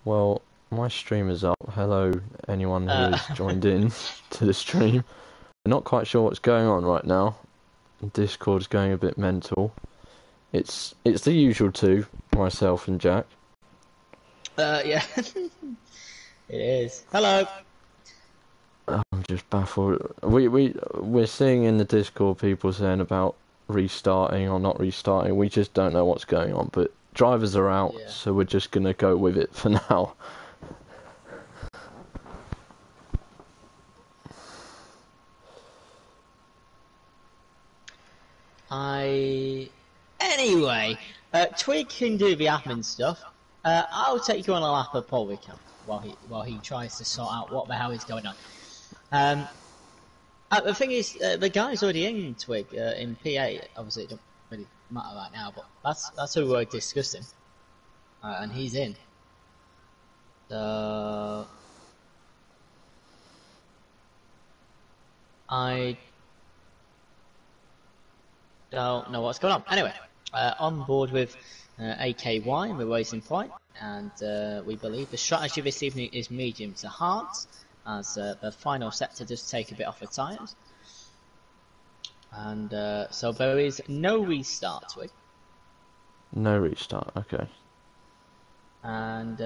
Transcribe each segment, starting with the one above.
Well, my stream is up. Hello, anyone who has joined in to the stream. I'm not quite sure what's going on right now. Discord's going a bit mental. It's the usual two, myself and Jack. Yeah. It is. Hello. I'm just baffled. We're seeing in the Discord people saying about restarting or not restarting. We just don't know what's going on. But drivers are out, Yeah. so we're just gonna go with it for now. Anyway, Twig can do the admin stuff. I'll take you on a lap of Paul Wickham while he tries to sort out what the hell is going on. The thing is, the guy's already in Twig in PA. Obviously, it don't really matter right now, but that's who we're discussing, and he's in. So I don't know what's going on. Anyway, on board with AKY, the racing point, and we believe the strategy this evening is medium to hard, as the final sector does take a bit off the tyres. And so there is no restart, Twig. No restart, okay. And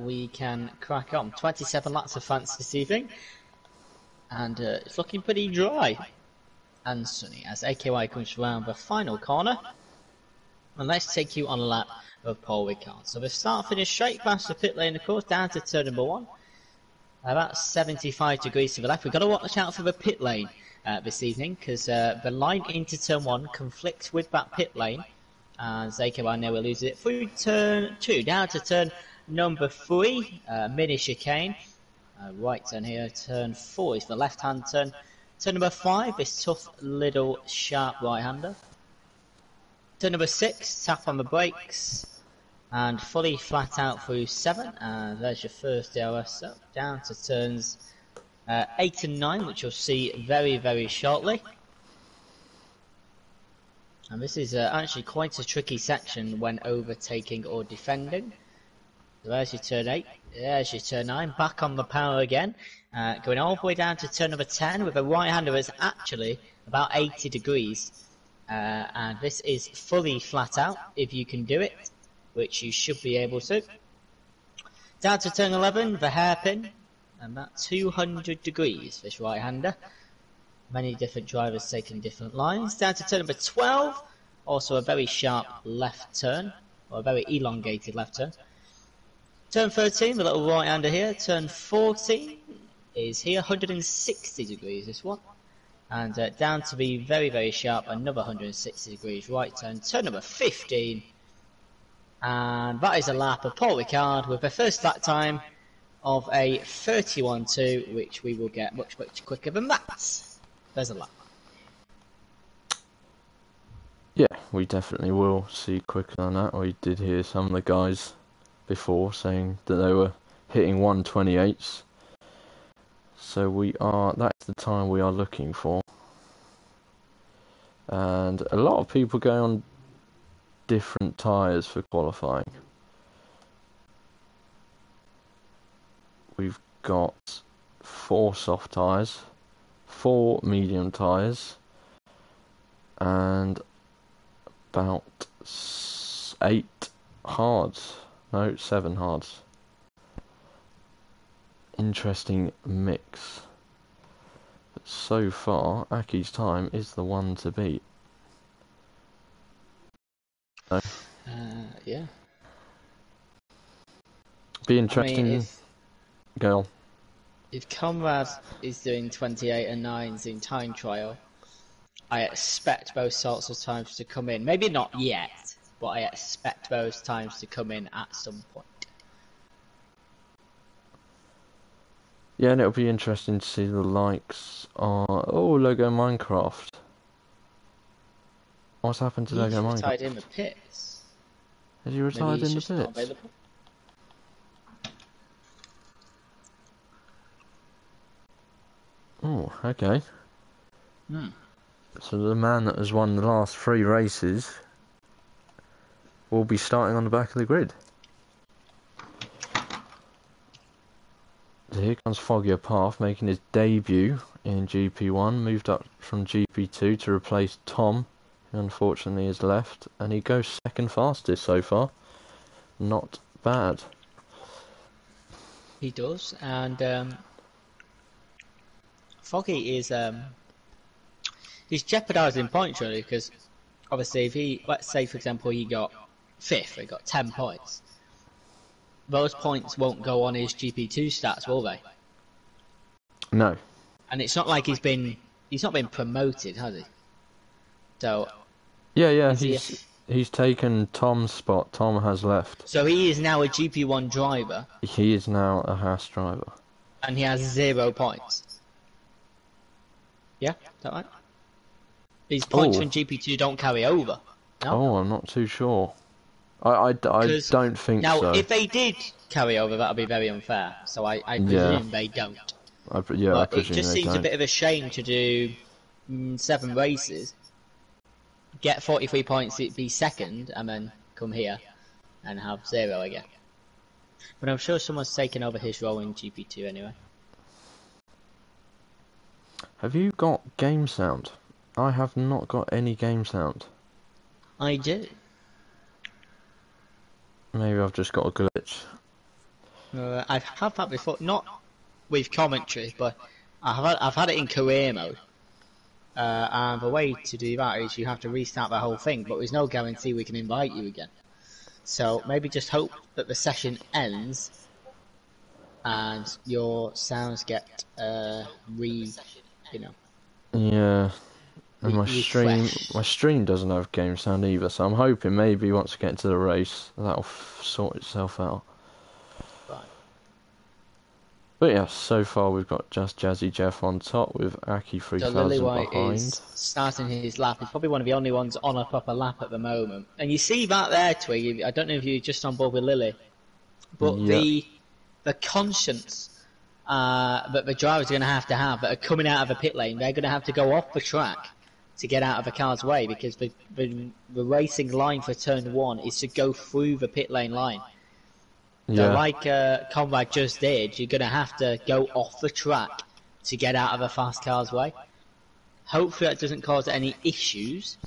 we can crack on. 27 laps of France this evening, and it's looking pretty dry and sunny as AKY comes around the final corner. And let's take you on a lap of Paul Ricard. So the start finish straight past the pit lane, of course, down to turn number 1. About 75 degrees to the left. We've got to watch out for the pit lane this evening, because the line into turn 1 conflicts with that pit lane. As AKY now will lose it through turn 2, down to turn number 3, mini chicane. Right turn here, turn 4 is the left hand turn. Turn number 5 is tough little sharp right hander. Turn number 6, tap on the brakes, and fully flat out through 7, and there's your first DRS up, down to turns 8 and 9, which you'll see very, very shortly. And this is actually quite a tricky section when overtaking or defending. So there's your turn 8, there's your turn 9, back on the power again, going all the way down to turn number 10 with a right-hander that's actually about 80 degrees. And this is fully flat out, if you can do it, which you should be able to. Down to turn 11, the hairpin, and about 200 degrees, this right-hander. Many different drivers taking different lines. Down to turn number 12, also a very sharp left turn, or a very elongated left turn. Turn 13, the little right-hander here. Turn 14 is here, 160 degrees, this one. And down to be very, very sharp, another 160 degrees right turn. Turn number 15. And that is a lap of Paul Ricard with the first lap time of a 31.2, which we will get much, much quicker than that. There's a lap. Yeah, we definitely will see quicker than that. We did hear some of the guys before saying that they were hitting 128s. So that's the time we are looking for. And a lot of people go on different tyres for qualifying. We've got 4 soft tyres, 4 medium tyres, and about 8 hards. No, 7 hards. Interesting mix. But so far, Aki's time is the one to beat. No? Yeah. Be interesting. I mean, Go. if Conrad is doing 28 and 9s in time trial, I expect those sorts of times to come in. Maybe not yet, but I expect those times to come in at some point. Yeah, and it'll be interesting to see the likes on... Oh, Logo Minecraft. What's happened to Logo Minecraft? He's retired in the pits. Has he retired Maybe in the he's just not pits? available. Oh, okay. So the man that has won the last 3 races will be starting on the back of the grid. here comes Foggier Path making his debut in GP1, moved up from GP2 to replace Tom, who unfortunately is left, and he goes second fastest so far. Not bad. He does, and Foggy is he's jeopardising points really, because obviously if he, let's say for example he got 5th, he got 10 points, those points won't go on his GP2 stats, will they? No. And it's not like he's not been promoted, has he? So yeah, he's taken Tom's spot. Tom has left. So he is now a GP1 driver. He is now a Haas driver. And he has 0 points. Yeah, is that right? These points from GP2 don't carry over. No? Oh, I'm not too sure. I don't think now, so. Now, if they did carry over, that would be very unfair. So I presume they don't. I presume it just seems a bit of a shame to do 7 races, get 43 points, be second, and then come here and have 0 again. But I'm sure someone's taken over his role in GP2 anyway. Have you got game sound? I have not got any game sound. I do. Maybe I've just got a glitch. I've had that before, not with commentary, but I've had it in career mode. And the way to do that is you have to restart the whole thing, but there's no guarantee we can invite you again. So maybe just hope that the session ends and your sounds get Yeah. And my stream doesn't have game sound either, so I'm hoping maybe once we get into the race that'll sort itself out. Right. But yeah, so far we've got just Jazzy Jeff on top with Aki 3000 behind. Is starting his lap. He's probably one of the only ones on a proper lap at the moment. And you see that there, Twig. I don't know if you're just on board with Lily, but the conscience that the drivers are going to have that are coming out of the pit lane, they're going to have to go off the track to get out of the car's way, because the racing line for turn 1 is to go through the pit lane line. So like Conrad just did, you're going to have to go off the track to get out of a fast car's way. Hopefully that doesn't cause any issues.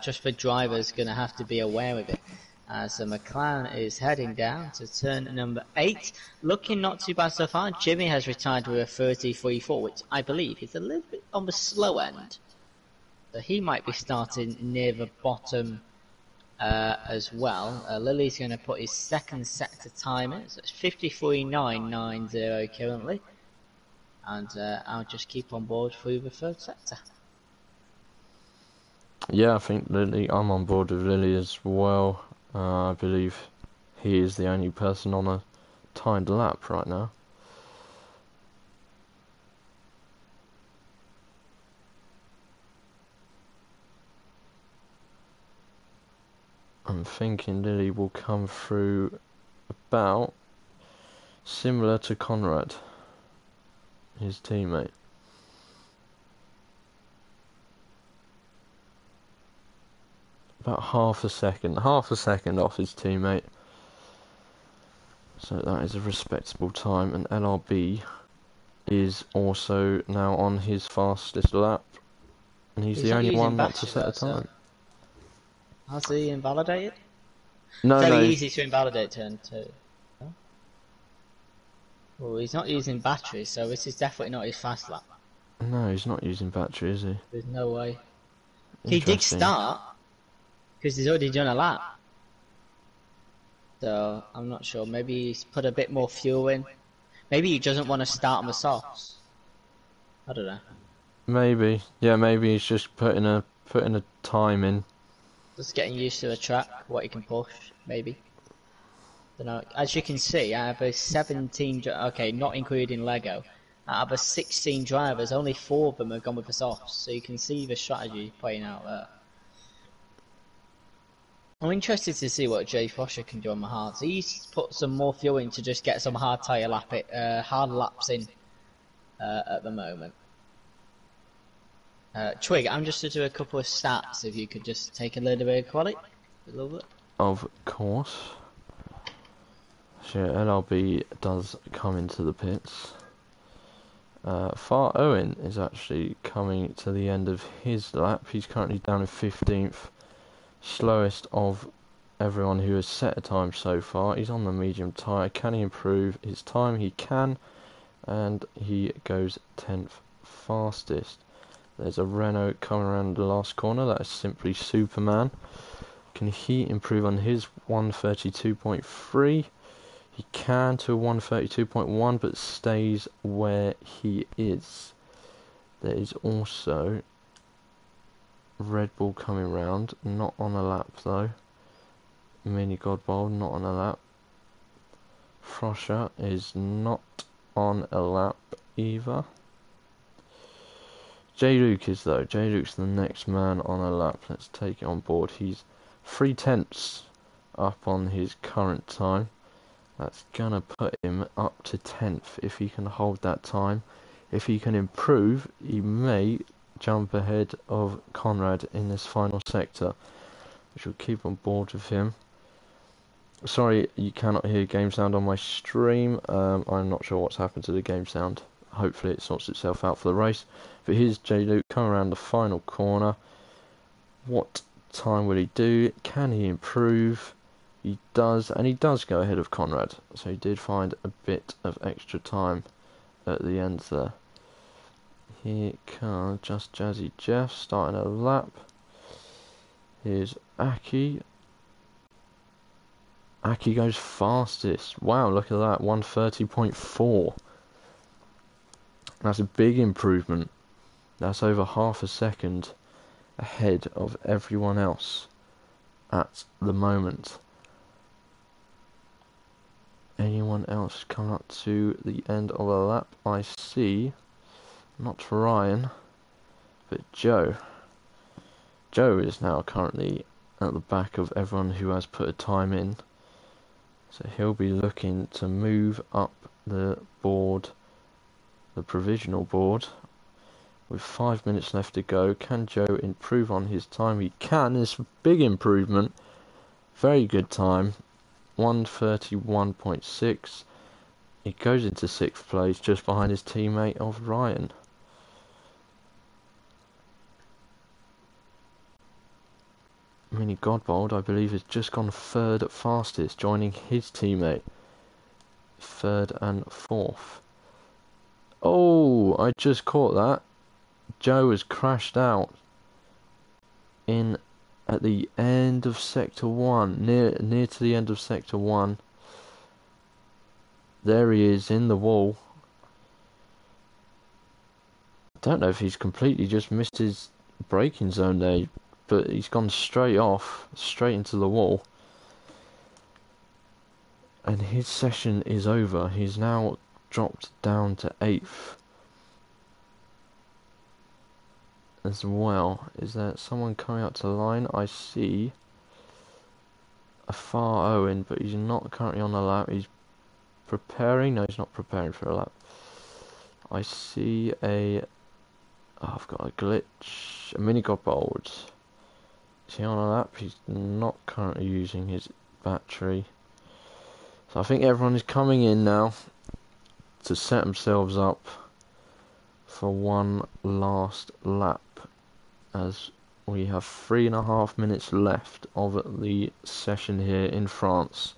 Just the driver's going to have to be aware of it. So McLaren is heading down to turn number 8. Looking not too bad so far. Jimmy has retired with a 33.4, which I believe is a little bit on the slow end. So he might be starting near the bottom as well. Lily's going to put his second sector time in. So it's 53.990 currently. And I'll just keep on board through the third sector. Yeah, I think Lily, I'm on board with Lily as well. I believe he is the only person on a timed lap right now. I'm thinking Lily will come through about similar to Conrad, his teammate. About half a second off his teammate. So that is a respectable time, and LRB is also now on his fastest lap, and he's the only one not to set a time. Has he invalidated? No, Very easy to invalidate turn 2. No? Well, he's not using battery, so this is definitely not his fast lap. No, he's not using battery, is he? There's no way. He did start, because he's already done a lap. So, I'm not sure. Maybe he's put a bit more fuel in. Maybe he doesn't want to start on the softs. I don't know. Maybe. Yeah, maybe he's just putting a time in. Just getting used to the track, what he can push, maybe. Don't know. As you can see, out of a 17... Okay, not including Lego. Out of the 16 drivers, only 4 of them have gone with the softs. So you can see the strategy playing out there. I'm interested to see what Jay Fosher can do on the hards. He's put some more fuel in to just get some hard laps in at the moment. Twig, I'm just to do a couple of stats. If you could just take a little bit of quality, a little bit. Of course. So LRB does come into the pits. Far Owen is actually coming to the end of his lap. He's currently down in 15th, slowest of everyone who has set a time so far. He's on the medium tyre. Can he improve his time? He can, and he goes 10th fastest. There's a Renault coming around the last corner. That is simply Superman. Can he improve on his 132.3? He can to a 132.1, but stays where he is. There is also Red Bull coming round, not on a lap though. Mini Godbold not on a lap. Froscher is not on a lap either. J Luke is though. J Luke's the next man on a lap. Let's take it on board. He's 3/10 up on his current time. That's gonna put him up to 10th if he can hold that time. If he can improve, he may jump ahead of Conrad in this final sector, which will keep on board with him. Sorry, you cannot hear game sound on my stream. I'm not sure what's happened to the game sound. Hopefully it sorts itself out for the race. But here's J Luke coming around the final corner. What time will he do? Can he improve? He does, and he does go ahead of Conrad. So he did find a bit of extra time at the end there. Here comes Just Jazzy Jeff starting a lap. Here's Aki. Aki goes fastest. Wow, look at that, 130.4. That's a big improvement. That's over half a second ahead of everyone else at the moment. Anyone else coming up to the end of a lap? I see, not Ryan, but Joe. Joe is now currently at the back of everyone who has put a time in. So he'll be looking to move up the board, the provisional board, with 5 minutes left to go. Can Joe improve on his time? He can. It's a big improvement. Very good time. 131.6. He goes into 6th place, just behind his teammate of Ryan. Mini Godbold, I believe, has just gone 3rd fastest, joining his teammate 3rd and 4th. Oh, I just caught that. Joe has crashed out in at the end of sector 1, near to the end of sector 1. There he is in the wall. I don't know if he's completely just missed his braking zone there, but he's gone straight off, straight into the wall. And his session is over. He's now dropped down to 8th. As well. Is there someone coming up to the line? I see a Far Owen, but he's not currently on a lap. He's preparing. No, he's not preparing for a lap. I see a... Oh, I've got a glitch. A Mini Godbold. Is he on a lap? He's not currently using his battery. So I think everyone is coming in now to set themselves up for one last lap, as we have 3.5 minutes left of the session here in France.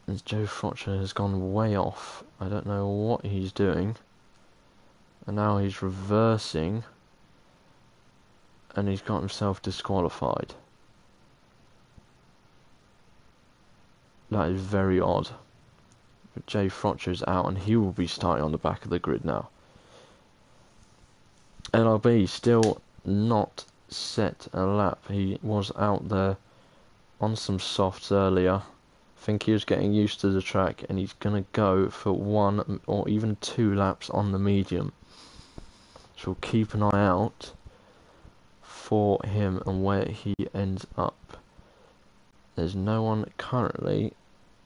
As Joe Frotcher has gone way off. I don't know what he's doing. And now he's reversing. And he's got himself disqualified. That is very odd. But Jay Frotcher is out, and he will be starting on the back of the grid now. LRB still not set a lap. He was out there on some softs earlier. I think he was getting used to the track, and he's going to go for 1 or even 2 laps on the medium. So we'll keep an eye out for him and where he ends up. There's no one currently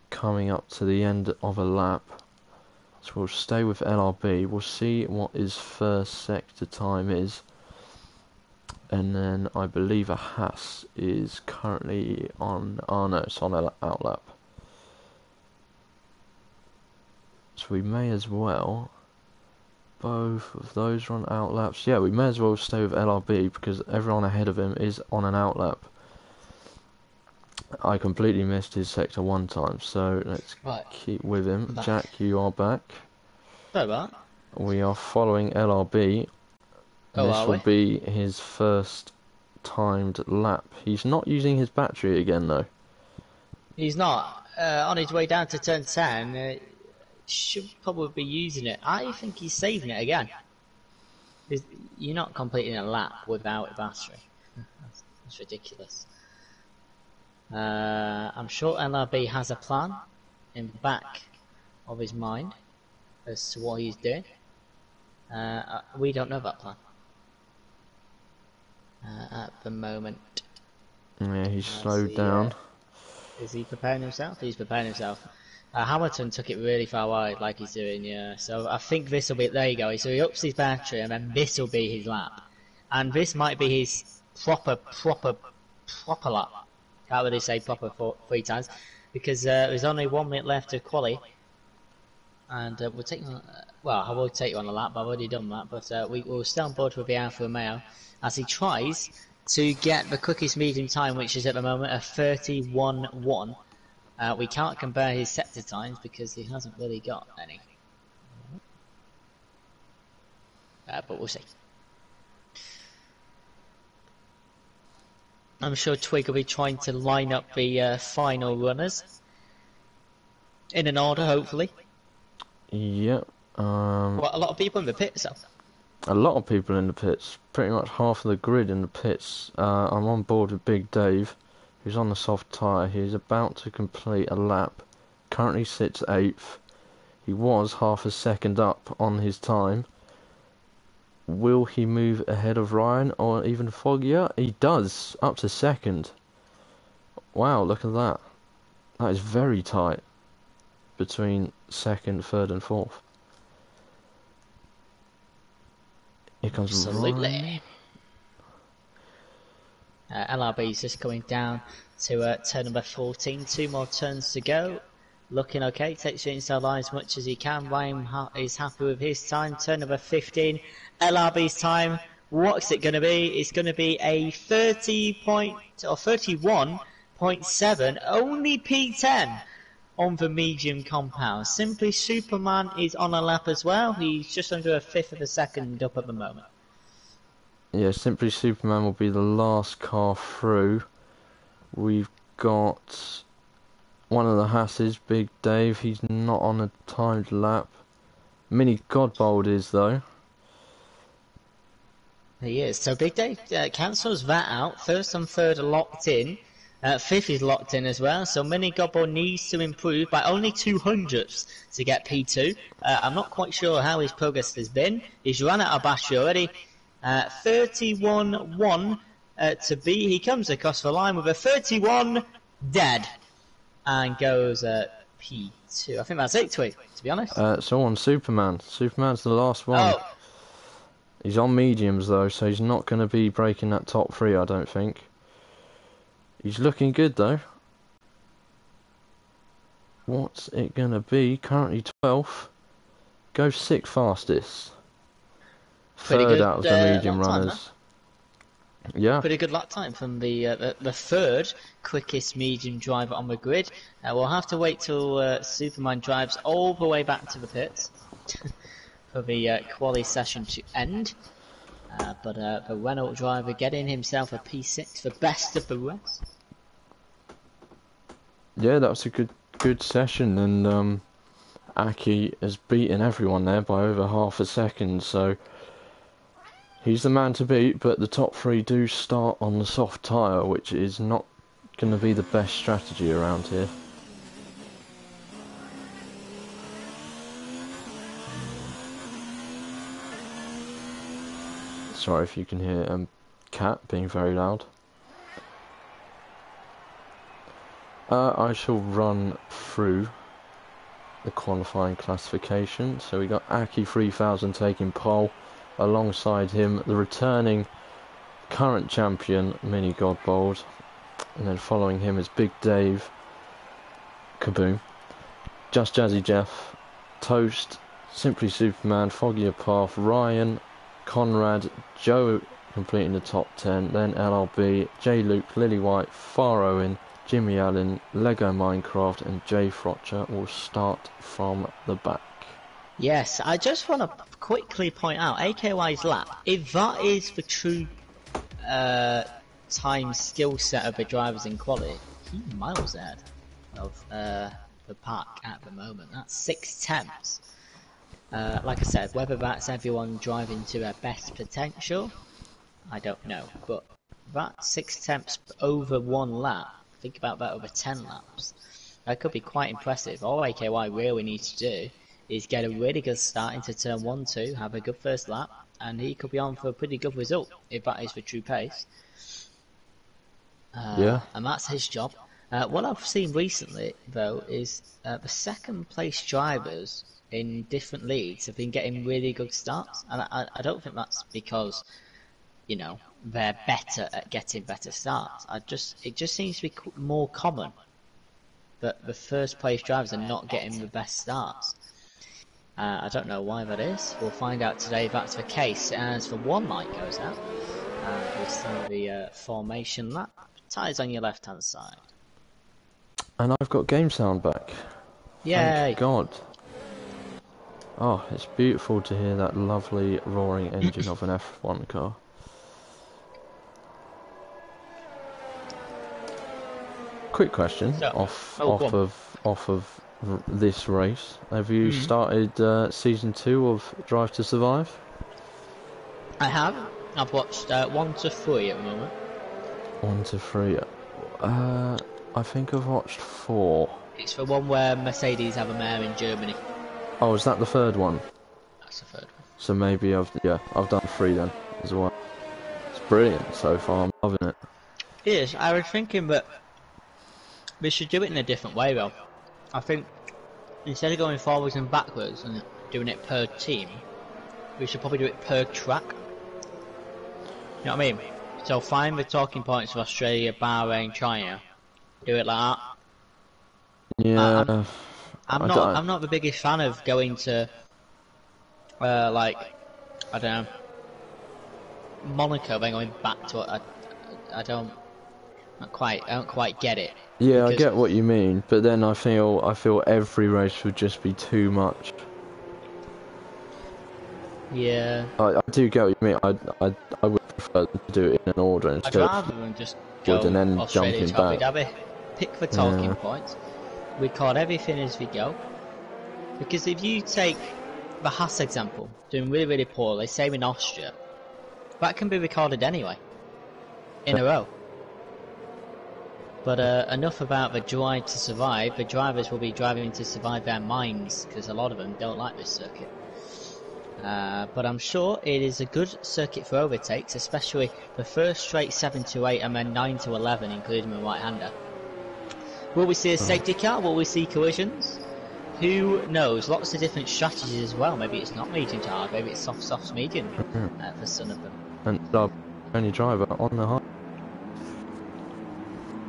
coming up to the end of a lap, so we'll stay with LRB. We'll see what his first sector time is. And then I believe a Haas is currently on... Oh no, it's on an outlap. So we may as well... Both of those are on outlaps. Yeah, we may as well stay with LRB because everyone ahead of him is on an outlap. I completely missed his sector one time, so let's keep with him. Jack, you are back. Sorry about that. We are following LRB. This will be his first timed lap. He's not using his battery again though. He's not. On his way down to turn 10, should probably be using it. I think he's saving it again. You're not completing a lap without a battery. That's ridiculous. I'm sure LRB has a plan in the back of his mind as to what he's doing. We don't know that plan at the moment. Yeah, he's slowed down. Is he preparing himself? He's preparing himself. Hamilton took it really far wide, like he's doing, yeah. So I think this will be, there you go. So he ups his battery, and then this will be his lap, and this might be his proper lap. Can't really say proper 3 times, because there's only 1 minute left of quali, and we'll take. Well, I will take you on the lap. I've already done that, but we'll stay on board with the Alfa Romeo as he tries to get the quickest medium time, which is at the moment a 31.1. We can't compare his sector times because he hasn't really got any. But we'll see. I'm sure Twig will be trying to line up the final runners in an order, hopefully. Yep. Well, a lot of people in the pits, though. A lot of people in the pits. Pretty much half of the grid in the pits. I'm on board with Big Dave, who's on the soft tyre. He's about to complete a lap. Currently sits 8th. He was half a second up on his time. Will he move ahead of Ryan or even Foggier? He does, up to 2nd. Wow, look at that. That is very tight between 2nd, 3rd and 4th. Here comes Absolutely. LRB is just coming down to turn number 14. 2 more turns to go. Looking okay. Takes the inside line as much as he can. Ryan is happy with his time. Turn number 15. LRB's time. What's it going to be? It's going to be a 31.7. Only P10 on the medium compound. Simply Superman is on a lap as well. He's just under a 1/5 of a second up at the moment. Yeah, Simply Superman will be the last car through. We've got one of the Hasses, Big Dave. He's not on a timed lap. Mini Godbold is though. He is. So Big Dave cancels that out. 1st and 3rd are locked in. 5th is locked in as well. So Mini Godbold needs to improve by only 200ths to get P2. I'm not quite sure how his progress has been. He's run out of battery already. 31.1 to be. He comes across the line with a 31 dead and goes P2. I think that's it, Twig, to be honest. So on Superman. Superman's the last one. Oh. He's on mediums though, so he's not going to be breaking that top 3, I don't think. He's looking good though. What's it going to be? Currently 12th. Goes 6th fastest. Pretty 3rd good, out of the medium lap time, runners. Yeah. Pretty good lap time from the 3rd quickest medium driver on the grid. We'll have to wait till Superman drives all the way back to the pits for the quali session to end. But the Renault driver getting himself a P6 for best of the rest. Yeah, that was a good session, and Aki has beaten everyone there by over half a second, so he's the man to beat. But the top 3 do start on the soft tyre, which is not going to be the best strategy around here. Sorry if you can hear Cat being very loud. I shall run through the qualifying classification. So we got Aki 3000 taking pole. Alongside him, the returning current champion, Mini Godbold. And then following him is Big Dave, Kaboom, Just Jazzy Jeff, Toast, Simply Superman, Foggy Path, Ryan, Conrad, Joe completing the top 10, then LRB, J Luke, Lily White, Far Owen, Jimmy Allen, Lego Minecraft, and Jay Frotcher will start from the back. Yes, I just want to quickly point out AKY's lap. If that is the true time skill set of the drivers in quality, he's miles ahead of the pack at the moment. That's 6 tenths. Like I said, whether that's everyone driving to their best potential, I don't know. But that 6 tenths over 1 lap, think about that over 10 laps. That could be quite impressive. All AKY really needs to do is get a really good start into turn 1, 2, have a good first lap, and he could be on for a pretty good result if that is the true pace. Yeah. And that's his job. What I've seen recently, though, is the second place drivers in different leagues have been getting really good starts, and I don't think that's because, you know, they're better at getting better starts. It just seems to be more common that the first place drivers are not getting the best starts. I don't know why that is. We'll find out today if that's the case. As the one light goes out, we'll start the formation lap. Tyres on your left hand side. And I've got game sound back. Yay! Thank God. Oh, it's beautiful to hear that lovely roaring engine of an F1 car. Quick question, So, off of this race. Have you started season 2 of Drive to Survive? I have. I've watched 1 to 3 at the moment. 1 to 3. I think I've watched 4. It's the one where Mercedes have a mare in Germany. Oh, is that the third one? That's the third one. So maybe I've done 3 then as well. It's brilliant so far. I'm loving it. It is. I was thinking that we should do it in a different way, though. I think instead of going forwards and backwards and doing it per team, we should probably do it per track. You know what I mean? So find the talking points of Australia, Bahrain, China. Do it like that. Yeah. I'm not the biggest fan of going to like, I don't know, Monaco, then going back to it. I don't quite get it. Yeah, I get what you mean, but then I feel every race would just be too much. Yeah. I do get what you mean. I would prefer to do it in an order instead I'd rather than just go and then Australia jumping to Abu back. Dhabi. Pick the talking points. Record everything as we go. Because if you take the Haas example, doing really, really poorly, same in Austria, that can be recorded anyway, in a row. But enough about the drive to survive. The drivers will be driving to survive their minds, because a lot of them don't like this circuit. But I'm sure it is a good circuit for overtakes, especially the first straight 7 to 8 and then 9 to 11, including the right-hander. Will we see a safety car? Will we see collisions? Who knows? Lots of different strategies as well. Maybe it's not medium to hard, maybe it's soft medium for some of them. And only driver on the high.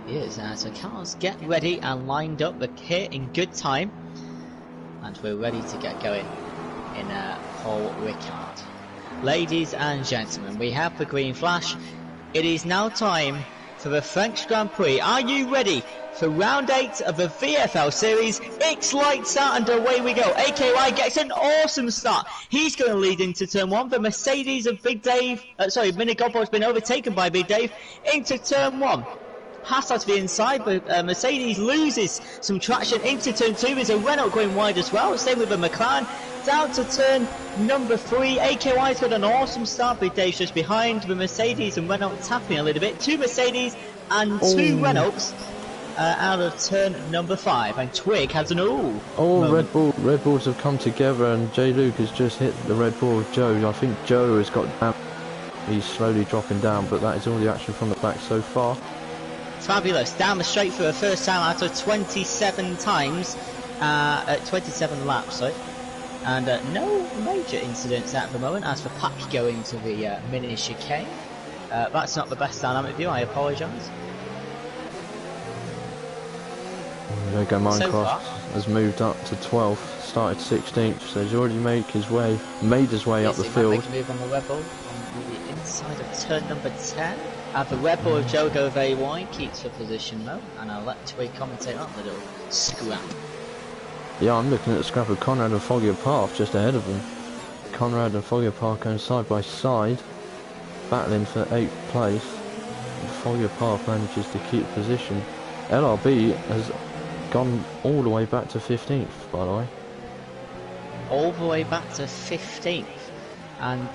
Yes, so cars get ready and lined up. They're here in good time, and we're ready to get going in Paul Ricard. Ladies and gentlemen, we have the green flash. It is now time for the French Grand Prix. Are you ready for round 8 of the VFL series? It's lights out and away we go. AKY gets an awesome start. He's going to lead into turn 1. The Mercedes of Big Dave, Mini Godbold has been overtaken by Big Dave into turn 1. Haas has to be inside, but Mercedes loses some traction into turn 2. There's a Renault going wide as well. Same with the McLaren. Down to turn number 3. AKY's got an awesome start. Big Dave's just behind. The Mercedes and Renault tapping a little bit. 2 Mercedes and 2 Renaults out of turn number 5. And Twig has an Red Bulls have come together, and J Luke has just hit the Red Bull of Joe. I think Joe has got down. He's slowly dropping down, but that is all the action from the back so far. Fabulous. Down the straight for the first time out of 27 times, 27 laps, sorry. And no major incidents at the moment as the pack go into the mini chicane. That's not the best dynamic view, I apologise. Lego So Minecraft far, has moved up to 12th, started 16th, so he's already made his way up the he might field. make a move on the Rebel on the inside of turn number 10. The Rebel of Joe go very wide, keeps the position low, and I'll let Twig commentate on the little scrap. Yeah, I'm looking at the scrap of Conrad and Foggier Path just ahead of them. Conrad and Foggier Path going side by side, battling for 8th place. And Foggier Path manages to keep position. LRB has gone all the way back to 15th, by the way. All the way back to 15th. And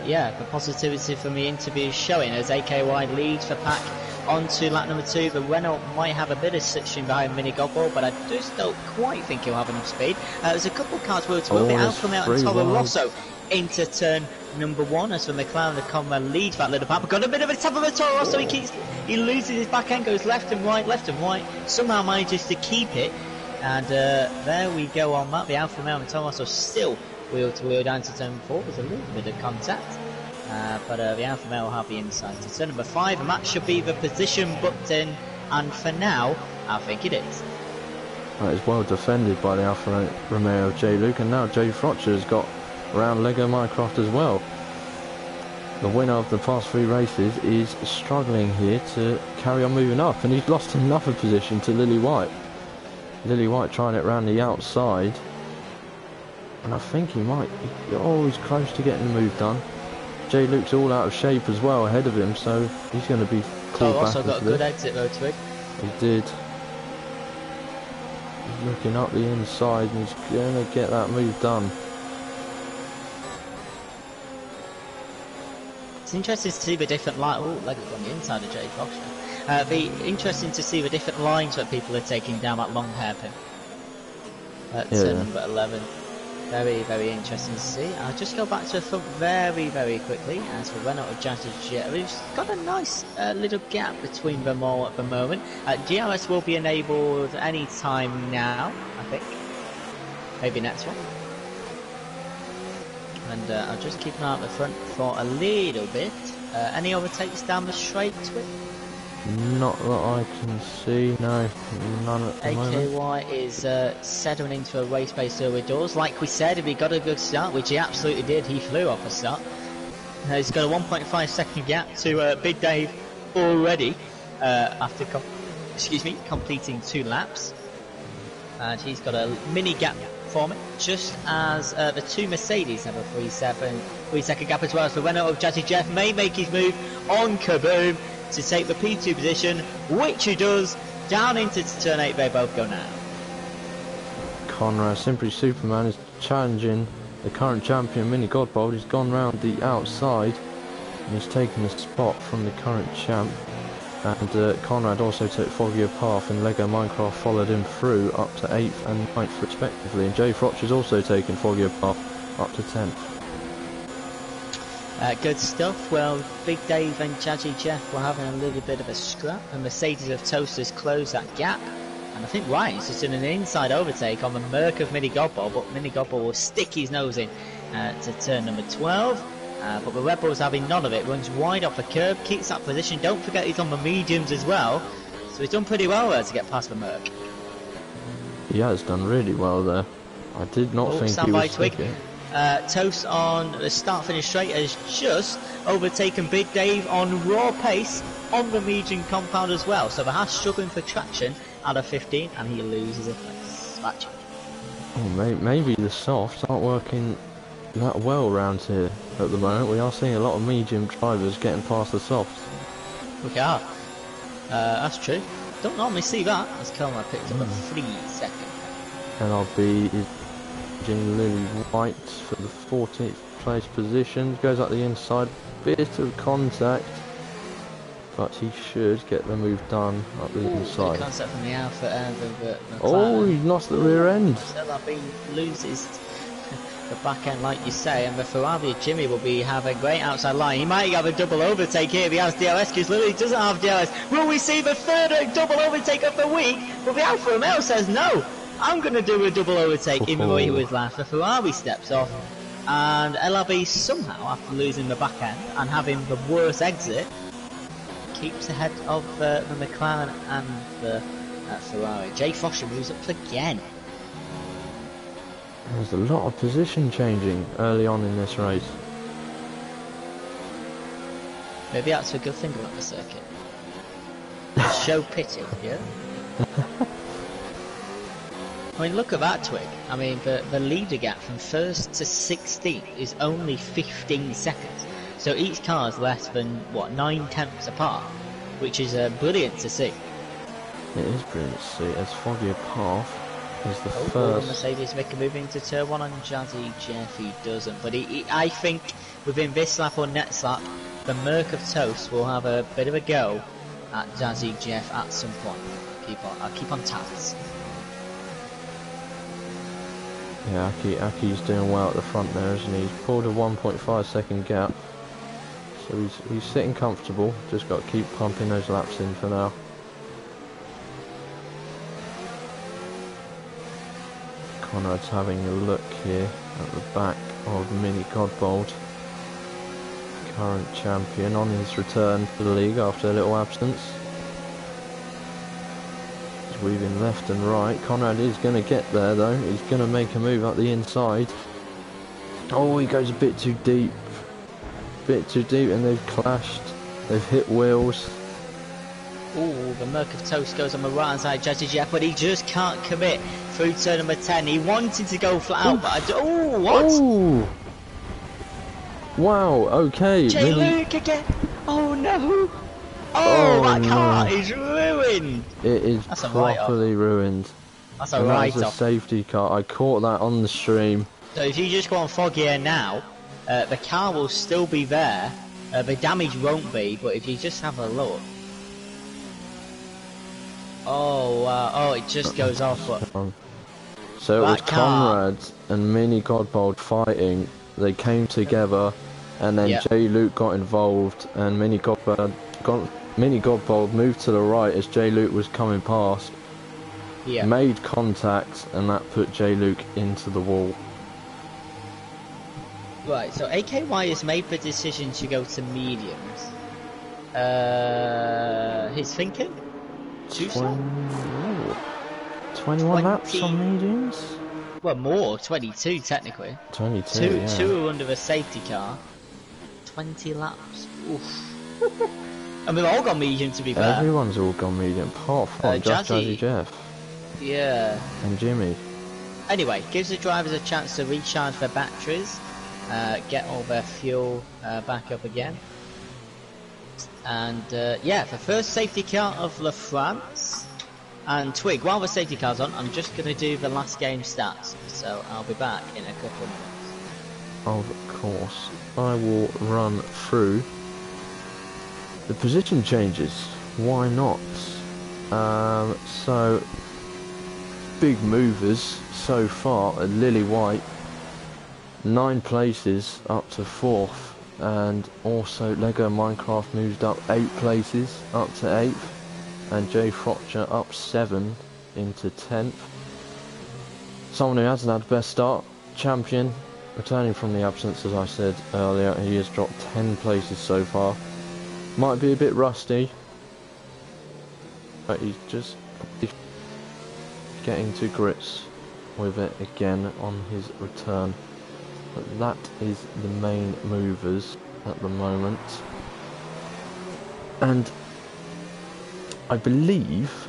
yeah, the positivity from the interview is showing as AKY leads the pack onto lap number 2. The Renault might have a bit of switching behind Mini Gobble, but I just don't quite think he'll have enough speed. There's a couple of cars wheel to wheel. The Alfa Romeo and Toro Rosso into turn number 1 as the McLaren and Conrad leads that little pack. But got a bit of a tap of the Toro Rosso. He loses his back end, goes left and right, somehow manages to keep it. And there we go on that. The Alfa Romeo and Toro Rosso still wheel to wheel down to turn 4. There's a little bit of contact, but the Alfa Romeo will have the inside to turn number 5, and that should be the position booked in, and for now I think it is. That is well defended by the Alfa Romeo of J. Luke, and now Jay Frotcher has got around Lego Minecraft as well. The winner of the past 3 races is struggling here to carry on moving up, and he's lost another position to Lily White. Lily White trying it round the outside, and I think he might. Oh, he's close to getting the move done. Jay Luke's all out of shape as well ahead of him, so he's going to be called back. Also got a good exit though, Twig. He did. He's looking up the inside, and he's going to get that move done. It's interesting to see the different lines. Oh, leg on the inside of Jay Foster. Be interesting to see the different lines that people are taking down that long hairpin. That's number 11. Very, very interesting to see. I'll just go back to the front very, very quickly as the Renault of Jazzy Jet. We've got a nice little gap between them all at the moment. GRS will be enabled any time now, I think. Maybe next one. And I'll just keep an eye out the front for a little bit. Any overtakes down the straight to it? Not that I can see, no, none at the moment. AKY is settling into a race based early doors. Like we said, if he got a good start, which he absolutely did, he flew off a start. He's got a 1.5 second gap to Big Dave already after completing 2 laps. And he's got a mini gap for me, just as the 2 Mercedes have a 3-second gap as well. So the Renault of Jazzy Jeff may make his move on Kaboom to take the P2 position, which he does. Down into turn 8 they both go now. Conrad, Simply Superman, is challenging the current champion Mini Godbold. He's gone round the outside and he's taken the spot from the current champ. And Conrad also took Foggier Path, and Lego Minecraft followed him through up to 8th and 9th respectively. And Jay Frotcher's also taken Foggier Path up to 10th. Good stuff. Well, Big Dave and Jazzy Jeff were having a little bit of a scrap, and Mercedes of Toasters closed that gap. And I think Ryan's just done an inside overtake on the Merc of Mini Godball, but Mini Godball will stick his nose in to turn number 12. But the Red Bull's having none of it, runs wide off the curb, keeps that position. Don't forget he's on the mediums as well, so he's done pretty well there to get past the Merc. He has done really well there. I did not think he would stick it. Toast on the start-finish straight has just overtaken Big Dave on raw pace on the medium compound as well. So the Haas struggling for traction out of 15, and he loses a place. Oh, maybe the softs aren't working that well around here at the moment. We are seeing a lot of medium drivers getting past the softs. We are. That's true. Don't normally see that. As Conrad picked up a 3-second. LRB is Lily White for the 14th place position. Goes up the inside, bit of contact, but he should get the move done up the inside. Bit of contact from the Alpha and the oh, he lost the rear end. LRB loses the back end, like you say, and the Ferrari Jimmy will be having a great outside line. He might have a double overtake here if he has DRS, because Lily doesn't have DRS. Will we see the third double overtake of the week? But the Alfa Romeo says no. I'm going to do a double overtake, even though he was last. The Ferrari steps off, And LRB somehow, after losing the back end and having the worst exit, keeps ahead of the McLaren and the Ferrari. Jay Foster moves up again. There's a lot of position changing early on in this race. Maybe that's a good thing about the circuit. Show pity, yeah? I mean, look at that twig. I mean, the leader gap from 1st to 16th is only 15 seconds. So each car is less than, what, 9/10 apart, which is brilliant to see. It is brilliant to see, as foggy a path is the Will first. Mercedes make a move into turn 1 on Jazzy Jeff? He doesn't, but I think within this lap or next lap, the Merc of Toast will have a bit of a go at Jazzy Jeff at some point. I'll keep on tabs. Yeah, Aki's doing well at the front there, isn't he? He's pulled a 1.5 second gap. So he's sitting comfortable, just got to keep pumping those laps in for now. Conrad's having a look here at the back of Mini Godbold, current champion, on his return to the league after a little absence. He's weaving left and right. Conrad is going to get there though, he's going to make a move up the inside. Oh, he goes a bit too deep. And they've clashed, they've hit wheels. Ooh, the Merc of Toast goes on the right hand side, Jazzy Jeff, but he just can't commit through turn number 10. He wanted to go flat out, but oh, what? Ooh. Wow, okay. Jay Luke again. Oh no. Oh, that car is ruined. It is properly ruined. That's a write-off. That's a safety car. I caught that on the stream. So if you just go on foggy air now, the car will still be there. The damage won't be, but if you just have a look. Oh wow! Oh, it just goes off. But so it was Conrad and Mini Godbold fighting. They came together, and then Jay Luke got involved, and Mini Godbold moved to the right as Jay Luke was coming past. Yeah. Made contact, and that put Jay Luke into the wall. Right. So AKY has made the decision to go to mediums. His thinking. 21 laps on mediums? Well, more, 22 technically. 22, yeah. Two are under the safety car. 20 laps. Oof. And we've all gone medium, to be fair. Everyone's all gone medium, apart from just Jazzy Jeff. Yeah. And Jimmy. Anyway, gives the drivers a chance to recharge their batteries, get all their fuel back up again. And yeah, the first safety car of La France. And Twig, while the safety car's on, I'm just going to do the last game stats. So I'll be back in a couple of minutes. Of course. I will run through the position changes. Why not? So, big movers so far are Lily White, 9 places up to 4th. And also Lego Minecraft moved up 8 places up to 8th, and Jay Frotcher up 7 into 10th. Someone who hasn't had the best start, champion, returning from the absence, as I said earlier, he has dropped 10 places so far. Might be a bit rusty, but he's just getting to grips with it again on his return. But that is the main movers at the moment. And I believe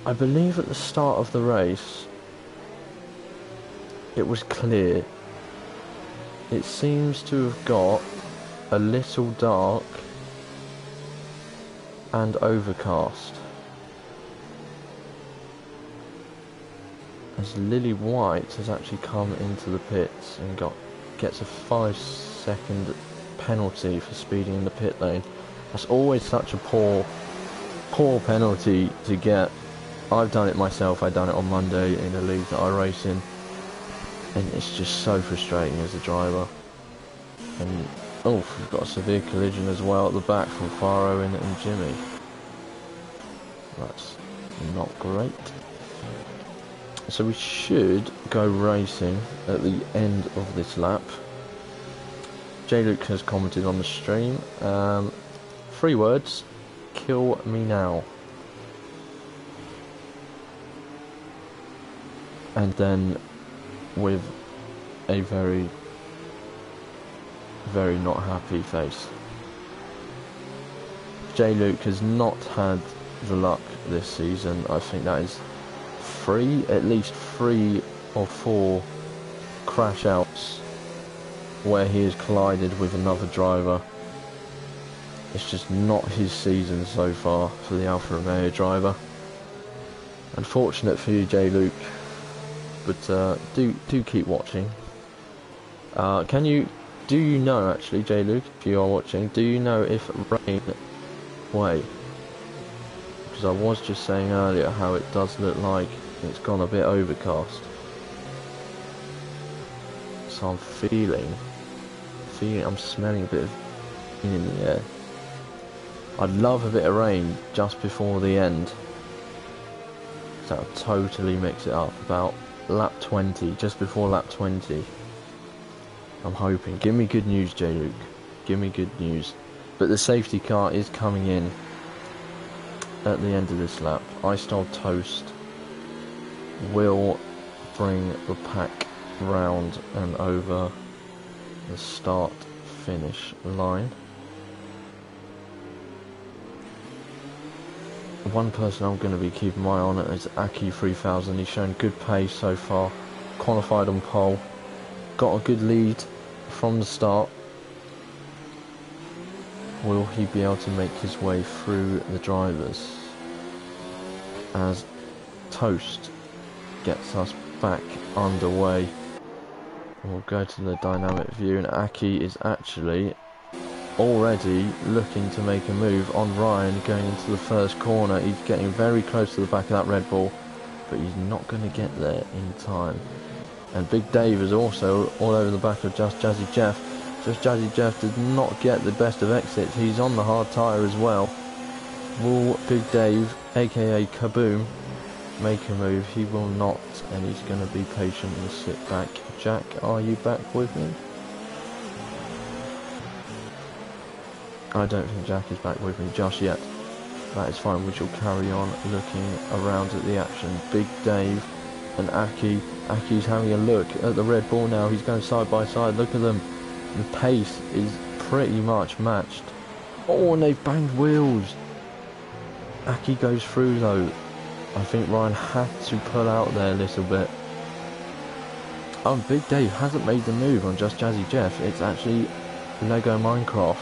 at the start of the race it was clear. It seems to have got a little dark and overcast. As Lily White has actually come into the pits and gets a 5-second penalty for speeding in the pit lane. That's always such a poor penalty to get. I've done it myself. I done it on Monday in a league that I race in, and it's just so frustrating as a driver. And oh, we've got a severe collision as well at the back from Faro and Jimmy. That's not great. So we should go racing at the end of this lap. J Luke has commented on the stream. 3 words: kill me now. And then with a very, very not happy face. J Luke has not had the luck this season. I think that is at least 3 or 4 crash outs where he has collided with another driver. It's just not his season so far for the Alfa Romeo driver. Unfortunate for you, J Luke, but do keep watching. Do you know, actually, J Luke, if you are watching, do you know if rain way? Because I was just saying earlier how it does look like it's gone a bit overcast. So I'm I'm smelling a bit of rain in the air. I'd love a bit of rain just before the end. So that'll totally mix it up. About lap 20, just before lap 20. I'm hoping. Give me good news, J Luke. Give me good news. But the safety car is coming in at the end of this lap. Ice-style toast will bring the pack round and over the start-finish line. One person I'm going to be keeping my eye on is Aki 3000. He's shown good pace so far. Qualified on pole. Got a good lead from the start. Will he be able to make his way through the drivers as Toast gets us back underway? And we'll go to the dynamic view, and Aki is actually already looking to make a move on Ryan going into the first corner. He's getting very close to the back of that Red Bull, but he's not going to get there in time. And Big Dave is also all over the back of Just Jazzy Jeff. Just Jazzy Jeff did not get the best of exits. He's on the hard tyre as well. Will Big Dave, aka Kaboom, make a move? He will not, and he's going to be patient and sit back. Jack, are you back with me? I don't think Jack is back with me just yet. That is fine, we shall carry on looking around at the action. Big Dave and Aki. Aki's having a look at the Red Bull now. He's going side by side. Look at them. The pace is pretty much matched. Oh, and they've banged wheels. Aki goes through though. I think Ryan had to pull out there a little bit. Oh, Big Dave hasn't made the move on Just Jazzy Jeff. It's actually Lego Minecraft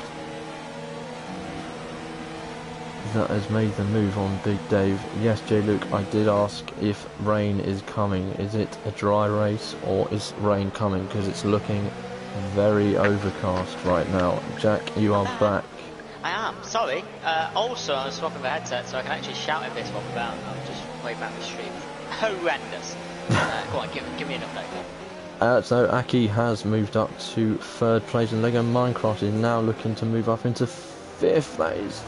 that has made the move on Big Dave. Yes, J Luke, I did ask if rain is coming. Is it a dry race or is rain coming? Because it's looking very overcast right now. Jack, you are back. I am, sorry. Also, I'm swapping the headset so I can actually shout at this one without just playing back the stream. Horrendous. Go on, give me an update. So Aki has moved up to 3rd place, and Lego Minecraft is now looking to move up into 5th place.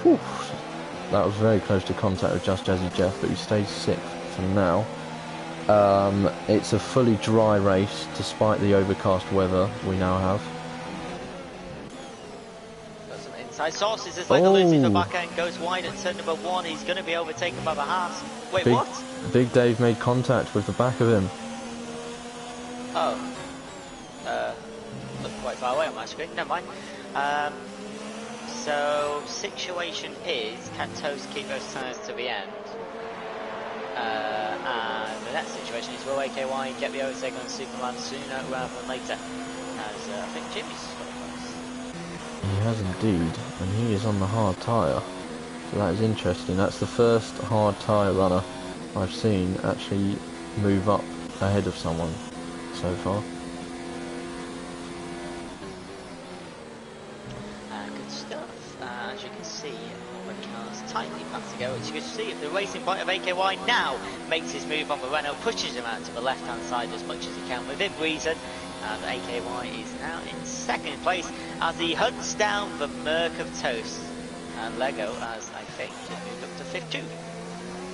Whew. That was very close to contact with Just Jazzy Jeff, but he stays 6th for now. It's a fully dry race despite the overcast weather we now have. Got some inside sources as Lego loses the back end, goes wide at turn number 1. He's going to be overtaken by the Haas. Wait, what? Big Dave made contact with the back of him. Oh. Looked quite far away on my screen. Never mind. So, situation is, can Toast keep those tyres to the end? And the next situation is, will AKY get the overtake on Superman sooner rather than later? As I think Jimmy's got a He has indeed, and he is on the hard tyre. So that is interesting. That's the first hard tyre runner I've seen actually move up ahead of someone so far. Good stuff. As you can see, all the cars tightly packed together, which you can see if the racing point of AKY now makes his move on the Renault, pushes him out to the left hand side as much as he can within reason. And AKY is now in 2nd place as he hunts down the Merc of Toast. And Lego, as I think, just moved up to 5th too.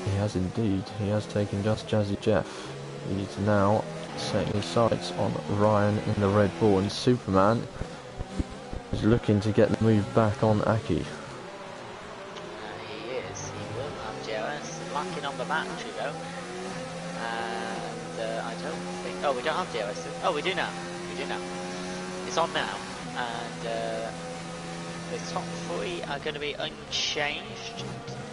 He has indeed. He has taken Just Jazzy Jeff. He's now setting his sights on Ryan in the Red Bull, and Superman is looking to get the move back on Aki. He is. He will have DRS. Lacking on the battery though. And I don't think... Oh, we don't have DRS. Oh, we do now. We do now. It's on now. And the top three are going to be unchanged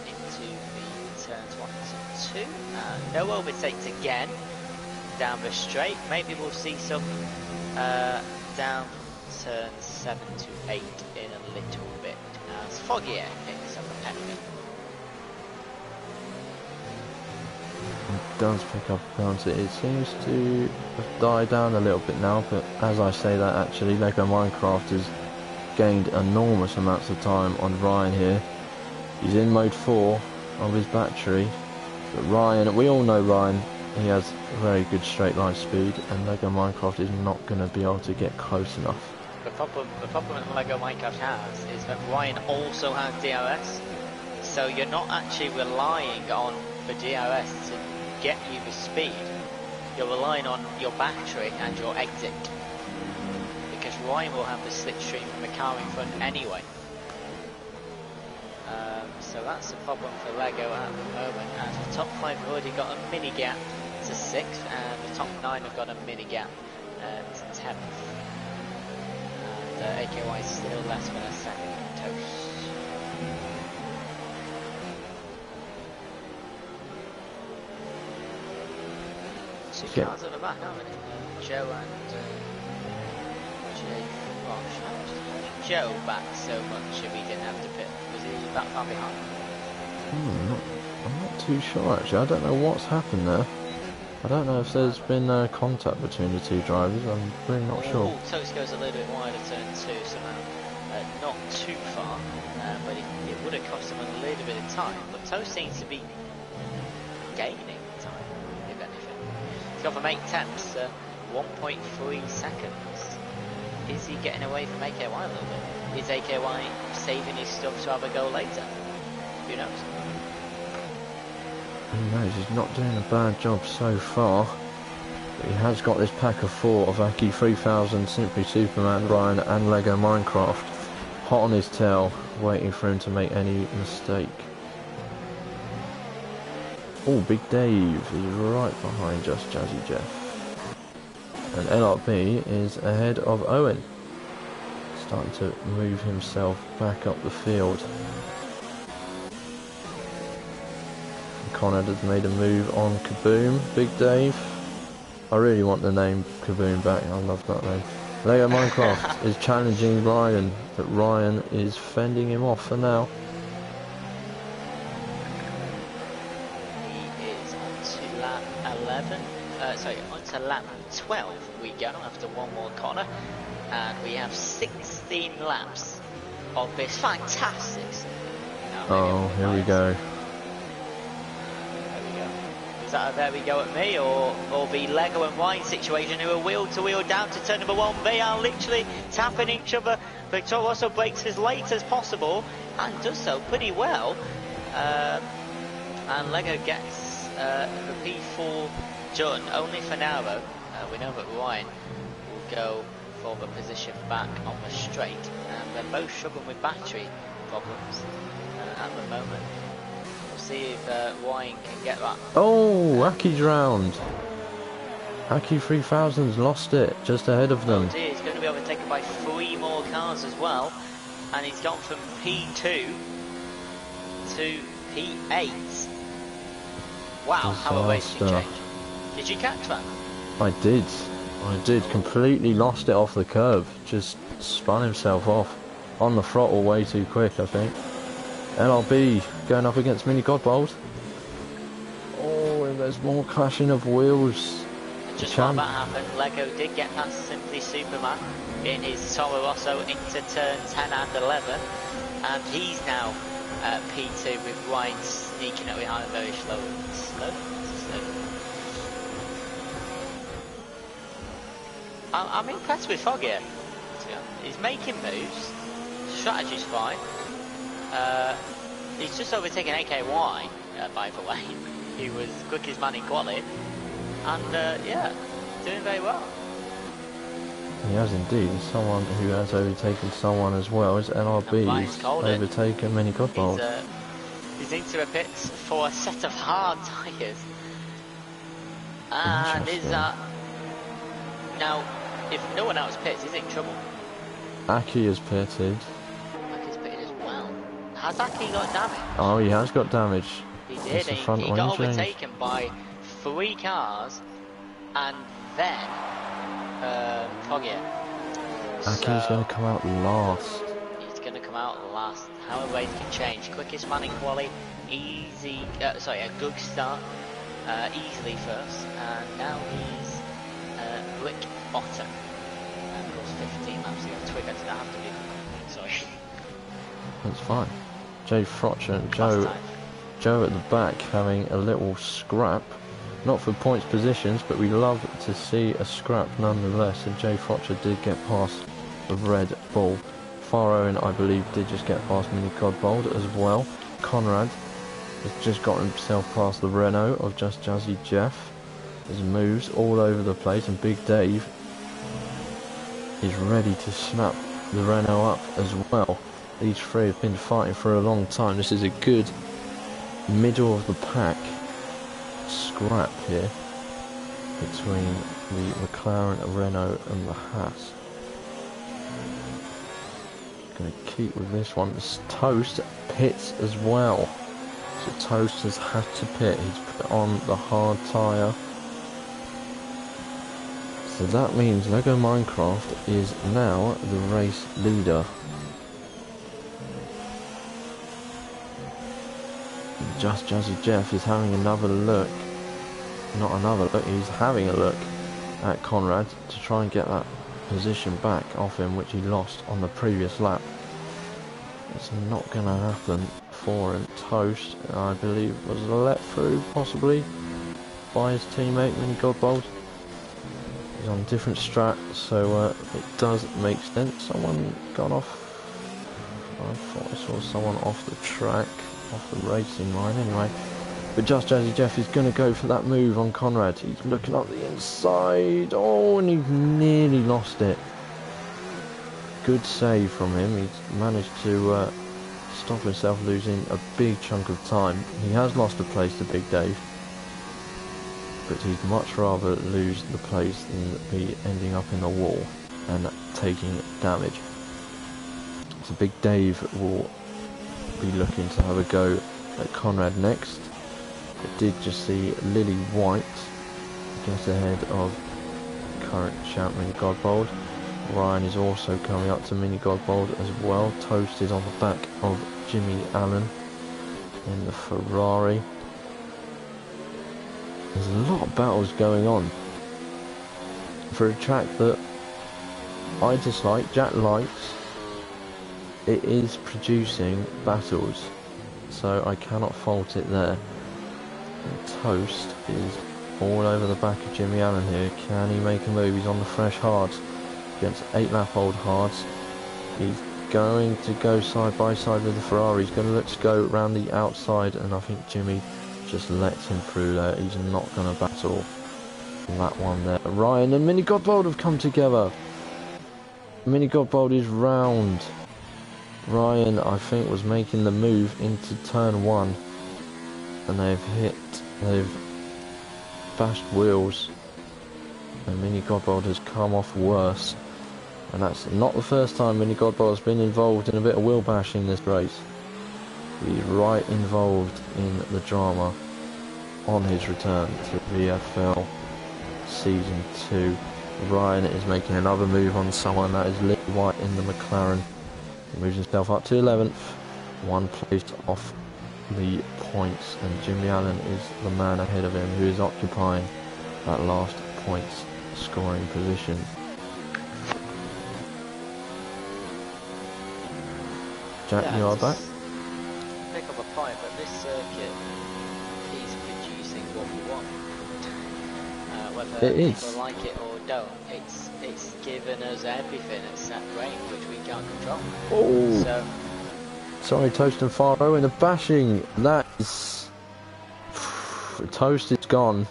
into the turns 1 to 2. No overtakes again down the straight. Maybe we'll see some down turns 7 to 8 in a little bit as Foggy Air picks up a penalty. It does pick up a penalty. It seems to have died down a little bit now, but as I say that, actually Lego Minecraft has gained enormous amounts of time on Ryan here. He's in mode 4 of his battery, but Ryan, we all know Ryan, he has very good straight line speed, and Lego Minecraft is not going to be able to get close enough. The problem that Lego Minecraft has is that Ryan also has DRS, so you're not actually relying on the DRS to get you the speed. You're relying on your battery and your exit, because Ryan will have the slipstream from the car in front anyway. So that's the problem for Lego at the moment, as the top 5 have already got a mini gap to 6th, and the top 9 have got a mini gap to 10th. And AKY is still less than a second toast. Two cars at the back, aren't they? Joe and Jay. How did Joe back so much if he didn't have to pit? Was he that far behind? I'm not too sure actually. I don't know what's happened there. I don't know if there's been contact between the two drivers. I'm really not sure. Toast goes a little bit wider turn 2, so not too far, but it would have cost him a little bit of time. But Toast seems to be gaining time, if anything. He's gone from 8 tenths, 1.3 seconds. Is he getting away from AKY a little bit? Is AKY saving his stuff to have a go later? Who knows? Who knows, he's not doing a bad job so far. But he has got this pack of 4 of Aki 3000, Simply Superman, Ryan and Lego Minecraft hot on his tail, waiting for him to make any mistake. Oh, Big Dave is right behind Just Jazzy Jeff. And LRB is ahead of Owen, starting to move himself back up the field. Conrad has made a move on Kaboom. Big Dave. I really want the name Kaboom back. I love that name. Lego Minecraft is challenging Ryan, but Ryan is fending him off for now. He is on to lap 11. On to lap 12 we go after one more corner, and we have 16 laps of this fantastic. Oh, here we go. There we go at me, or the Lego and Ryan situation, who are wheel to wheel down to turn number 1. They are literally tapping each other. Victor also brakes as late as possible and does so pretty well. And Lego gets the P4 done, only for now though. We know that Ryan will go for the position back on the straight, and they're both struggling with battery problems at the moment. See if Ryan can get that. Oh, Aki's round. Aki 3000's lost it just ahead of them. Oh dear, he's going to be overtaken by 3 more cars as well, and he's gone from P2 to P8. Wow, how a racing change. Did you catch that? I did. Completely lost it off the curb. Just spun himself off on the throttle way too quick, I think. LRB going up against Mini Godbold. Oh, and there's more clashing of wheels. Just while that happened, Lego did get past Simply Superman in his Toro Rosso into turn 10 and 11, and he's now at P2 with Ryan sneaking up behind very slowly. I'm impressed with Foggy. He's making moves, strategy's fine. He's just overtaken AKY, by the way. He was quickest man in quali, and yeah, doing very well. He has indeed. Someone who has overtaken someone as well is NRB. He's overtaken Mini Godbold. He's into the pits for a set of hard tyres. And is that... Now, if no one else pits, he's in trouble. Aki has pitted. Aki's pitted as well. Has Aki got damage? Oh, he has got damage. He did. He got overtaken by 3 cars, and then Foggier. Aki's going to come out last. He's going to come out last. However, it can change. Quickest man in quali, easy. Sorry, a good start, easily first, and now he's Rick Otter. And of course, 15 laps ago. Twigger did that have to be. Sorry. That's fine. Jay Frotcher and Joe at the back having a little scrap. Not for points positions, but we love to see a scrap nonetheless. And Jay Frotcher did get past the Red Bull. Faro, I believe, did just get past Mini Godbold as well. Conrad has just got himself past the Renault of Just Jazzy Jeff. His moves all over the place, and Big Dave is ready to snap the Renault up as well. These three have been fighting for a long time. This is a good middle of the pack scrap here between the McLaren, Renault and the Haas. Going to keep with this one. This Toast pits as well. So Toast has had to pit. He's put on the hard tyre. So that means Lego Minecraft is now the race leader. Just Jazzy Jeff is having another look. Not another look, he's having a look at Conrad to try and get that position back off him, which he lost on the previous lap. It's not going to happen for him. Toast, I believe, was let through possibly by his teammate Mini Godbold. He's on a different strat, so it does make sense. Someone got off. I thought I saw someone off the track, off the racing line anyway. But Just Jazzy Jeff is going to go for that move on Conrad. He's looking up the inside. Oh, and he's nearly lost it. Good save from him. He's managed to stop himself losing a big chunk of time. He has lost a place to Big Dave, but he'd much rather lose the place than be ending up in the wall and taking damage. So Big Dave will be looking to have a go at Conrad next. I did just see Lily White get ahead of current champ Mini Godbold. Ryan is also coming up to Mini Godbold as well. Toast is on the back of Jimmy Allen in the Ferrari. There's a lot of battles going on for a track that I dislike, Jack likes. It is producing battles, so I cannot fault it there. And Toast is all over the back of Jimmy Allen here. Can he make a move? He's on the fresh hards against 8-lap-old hards. He's going to go side by side with the Ferrari. He's going to look to go around the outside, and I think Jimmy just lets him through there. He's not going to battle that one there. Ryan and Mini Godbold have come together. Mini Godbold is round. Ryan, I think, was making the move into turn 1, and they've bashed wheels, and Mini Godbold has come off worse, and that's not the first time Mini Godbold has been involved in a bit of wheel bashing this race. He's right involved in the drama on his return to VFL Season 2. Ryan is making another move on someone, that is Lee White in the McLaren. He moves himself up to 11th, 1 place off the points, and Jimmy Allen is the man ahead of him who is occupying that last points scoring position. Jack, you are back? Pick up a point, but this circuit is producing what we want. Whether people like it or don't, it's given us everything at set range, which we can't control. Oh! So, sorry, Toast and Faro in the bashing. That is Toast is gone.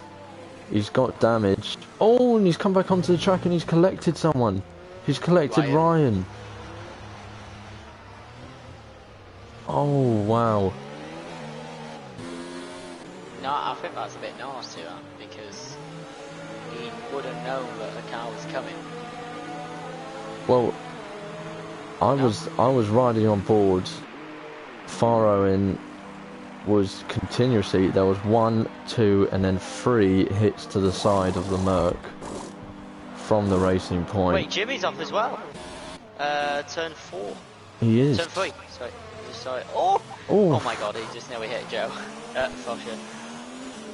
He's got damaged. Oh, and he's come back onto the track and he's collected someone. He's collected Ryan. Oh, wow. No, I think that's a bit nasty, that, because he wouldn't know that the car was coming. Well, I was riding on board. Farrowing was continuously, there was 1, 2 and then 3 hits to the side of the Merc from the racing point. Wait, Jimmy's off as well. Turn 4. He is. Turn 3, sorry. Oh my god, he just nearly hit Joe. Fosher.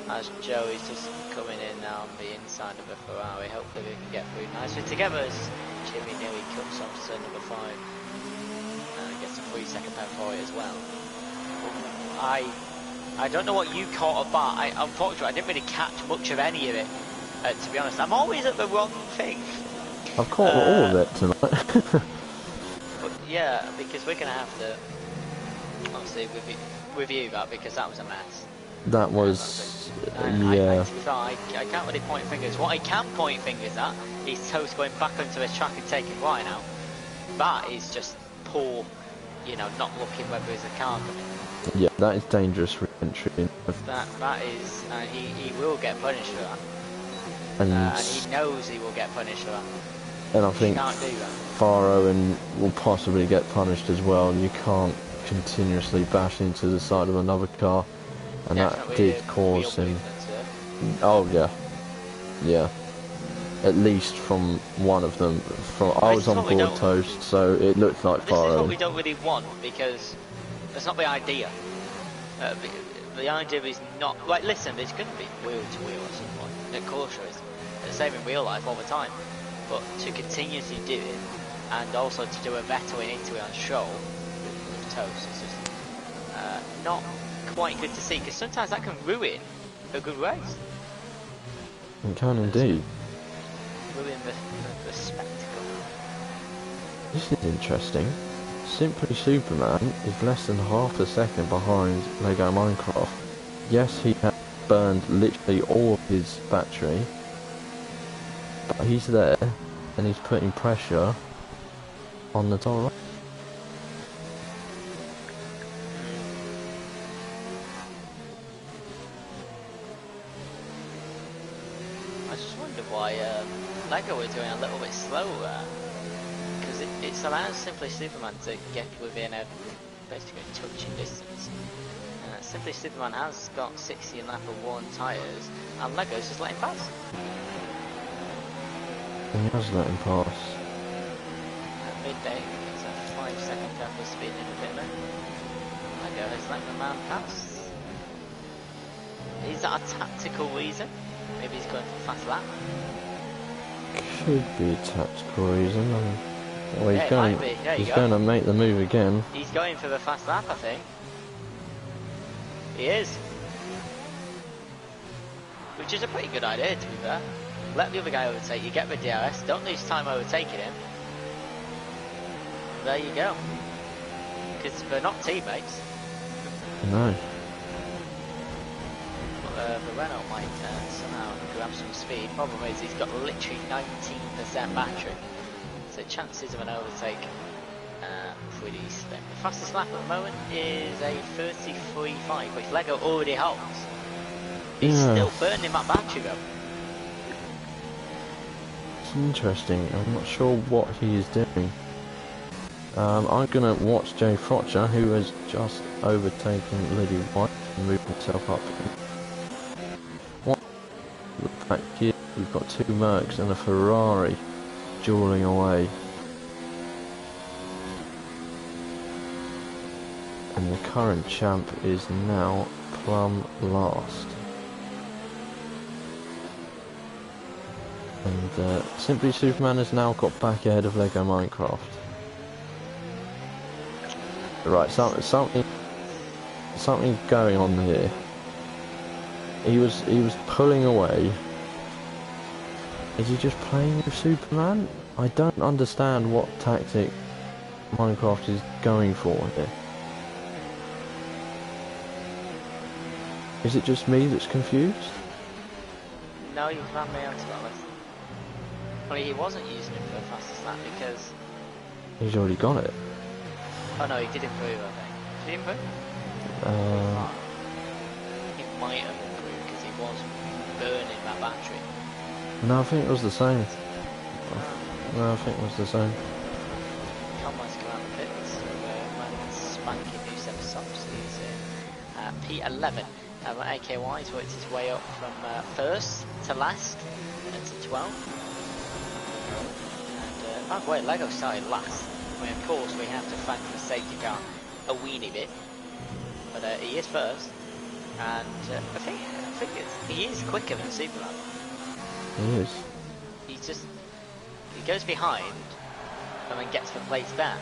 As Joe is just coming in now on the inside of the Ferrari. Hopefully we can get through nicely together as Jimmy nearly cuts off turn number 5. And gets a 3-second penalty as well. I don't know what you caught of that. Unfortunately, I didn't really catch much of any of it. To be honest, I'm always at the wrong thing. I've caught all of it tonight. But yeah, because we're gonna have to obviously review that because that was a mess. That was, yeah. I can't really point fingers. What I can point fingers at is Toast going back onto the track and taking Ryan out. That is just poor, you know, not looking whether there's a car coming. Yeah, that is dangerous re-entry. That is, he will get punished for that. And he knows he will get punished for that. And I think Farrowing will possibly get punished as well. And you can't continuously bash into the side of another car, and that did cause him. Oh yeah. At least from one of them. I was on board Toast, so it looked like Farrowing. This is what we don't really want because that's not the idea. The idea is not like, listen, there's going to be wheel to wheel at some point. Of course there is. It's the same in real life all the time. But to continuously do it, and also to do a vetoing into it on show with Toast, is just not quite good to see, because sometimes that can ruin a good race. It can indeed. Ruin the spectacle. This is interesting. Simply Superman is less than half a second behind Lego Minecraft. Yes, he has burned literally all of his battery, but he's there and he's putting pressure on the top. I just wonder why Lego were doing a little bit slower, because it allows Simply Superman to get within a basically touching distance. Simply Superman has got 60 in lap of 1 tyres, and Lego's just letting pass. He has let him pass. At midday, it's a 5-second gap of speed in the pit lane. Lego has let the man pass. Is that a tactical reason? Maybe he's going for fast lap? Should be a tactical reason. Well, he's he's going to make the move again. He's going for the fast lap, I think. He is. Which is a pretty good idea, to be fair. Let the other guy overtake you, get the DRS, don't lose time overtaking him. There you go. Because they're not teammates. No. The Renault might somehow grab some speed. Problem is he's got literally 19% battery. So chances of an overtake pretty slim. The fastest lap at the moment is a 33.5, which Lego already holds. He's still burning that battery though. It's interesting. I'm not sure what he is doing. I'm going to watch Jay Frotcher, who has just overtaken Liddy White and moved himself up. Back here, we've got 2 Mercs and a Ferrari dueling away. And the current champ is now plumb last. And Simply Superman has now got back ahead of Lego Minecraft. Right, something going on here. He was pulling away. Is he just playing with Superman? I don't understand what tactic Minecraft is going for here. Is it just me that's confused? No, you found me out to be honest. Well, he wasn't using it for the fastest lap because... He's already got it. Oh no, he did improve, I think. Did he improve? He might have improved because he was burning that battery. No, I think it was the same. No, I think it was the same. Conway's come out of the pits with spanking new set of socks. He's in P11. AKY's worked his way up from first to last to 12. And by the way, Lego started last. I mean, of course, we have to thank the safety car a weeny bit, but he is first, and I think he is quicker than Superman. He is. He goes behind and then gets the place back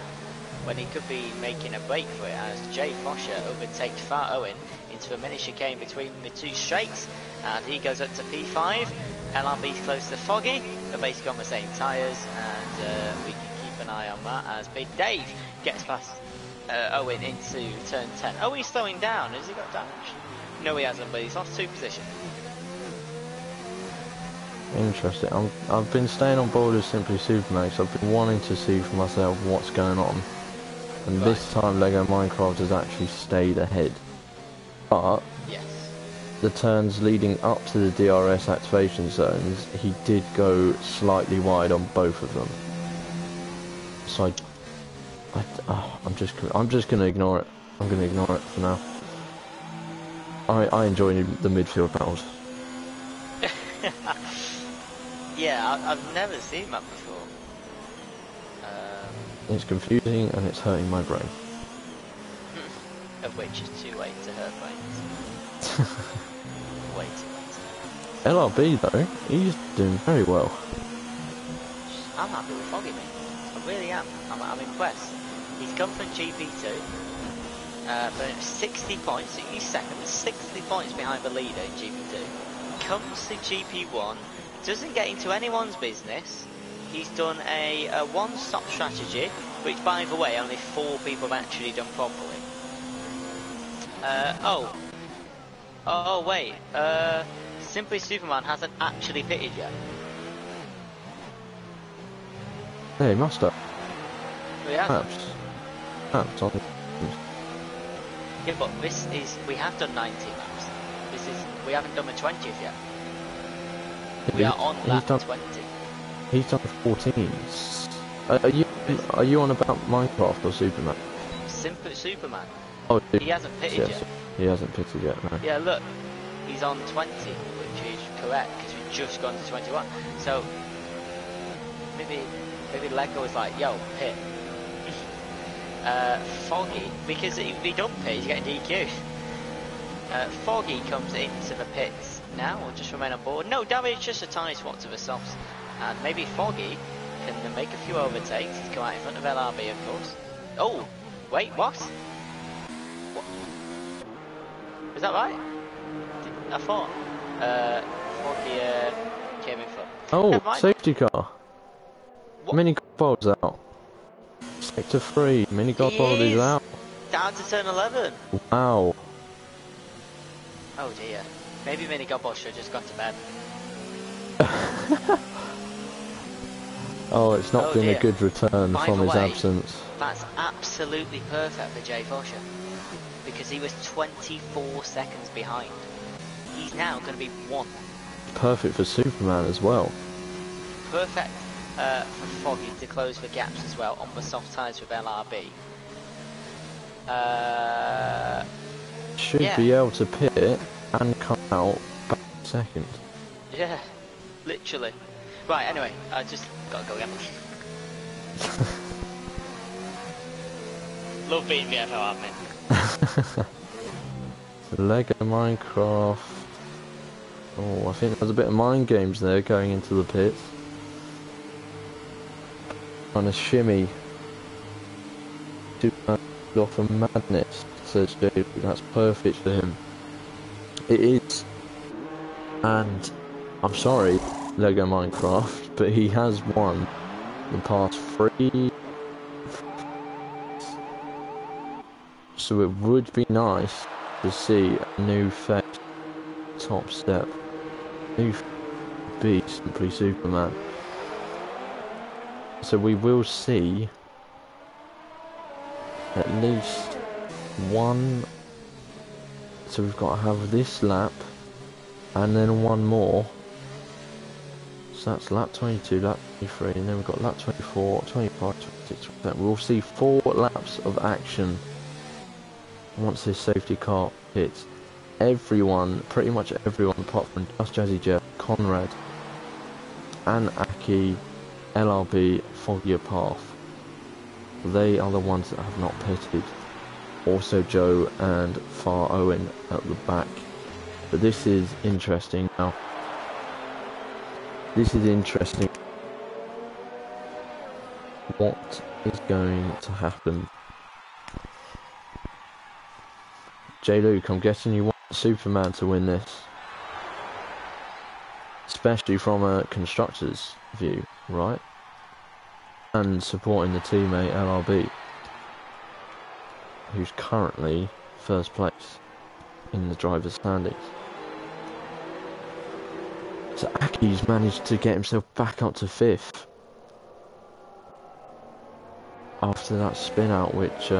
when he could be making a break for it, as Jay Fosher overtakes Far Owen into a mini chicane between the two straights, and he goes up to P5. LRB's close to Foggy, they're basically on the same tyres, and we can keep an eye on that as Big Dave gets past Owen into turn 10. Oh, he's slowing down. Has he got damage? No, he hasn't, but he's lost 2 positions. Interesting. I've been staying on board with Simply Superman, so I've been wanting to see for myself what's going on. And this time Lego Minecraft has actually stayed ahead. But yes, the turns leading up to the DRS activation zones, he did go slightly wide on both of them. So I'm just gonna ignore it. I'm gonna ignore it for now. I enjoy the midfield battles. Yeah, I've never seen that before. It's confusing and it's hurting my brain. Of which is too late to hurt brains. Way too late. LRB though, he's doing very well. I'm happy with Foggy, mate. I really am. I'm impressed. He's come from GP2, but 60 points, he's second, 60 points behind the leader in GP2. Comes to GP1, doesn't get into anyone's business. He's done a one-stop strategy, which, by the way, only 4 people have actually done properly. Oh wait, Simply Superman hasn't actually pitted yet. Yeah, he must have. Well, he hasn't. Perhaps on. Yeah, but we have done 90 laps. We haven't done the 20th yet. We are on lap 20. He's done 14s. Are you on about Minecraft or Superman? Simply Superman. Oh, he hasn't pitted yet. He hasn't pitted yet, no. Yeah, look, he's on 20, which is correct, because we've just gone to 21. So, maybe Lego was like, yo, pit. Foggy, because if he don't pit, he's getting DQ. Foggy comes into the pits now, or just remain on board. No, damn it, it's just a tiny swap to the softs. And maybe Foggy can make a few overtakes. He's come out in front of LRB, of course. Oh, wait, what? Is that right? I thought Foggy came in front. Oh, safety car. What? Mini Godbold's out. Sector 3, Mini Godbold is out. Down to turn 11. Wow. Oh dear. Maybe Mini Godbold should have just gone to bed. Oh, it's not been a good return from his absence. That's absolutely perfect for Jay Fosher, because he was 24 seconds behind. He's now going to be 1. Perfect for Superman as well. Perfect for Foggy to close the gaps as well on the soft tyres with LRB. Should be able to pit and come out back second. Yeah, literally. Right, anyway, I just gotta go again. Love being VFL admin. Lego Minecraft. Oh, I think there's a bit of mind games there going into the pits. On a shimmy. Off of madness, says Jay. That's perfect for him. It is. And I'm sorry, Lego Minecraft, but he has won the past 3. So it would be nice to see a new face top step. New be simply Superman. So we will see at least one. So we've got to have this lap and then one more. So that's lap 22, lap 23, and then we've got lap 24, 25, 26, 27. We'll see 4 laps of action once this safety car hits. Everyone, pretty much everyone apart from just Jazzy Jeff, Conrad and Aki, LRB, Foggier Path, they are the ones that have not pitted. Also Joe and Far Owen at the back. But this is interesting now. This is interesting. What is going to happen? J. Luke, I'm guessing you want Superman to win this. Especially from a constructor's view, right? And supporting the teammate LRB, who's currently first place in the driver's standings. So Aki's managed to get himself back up to 5th after that spin out, which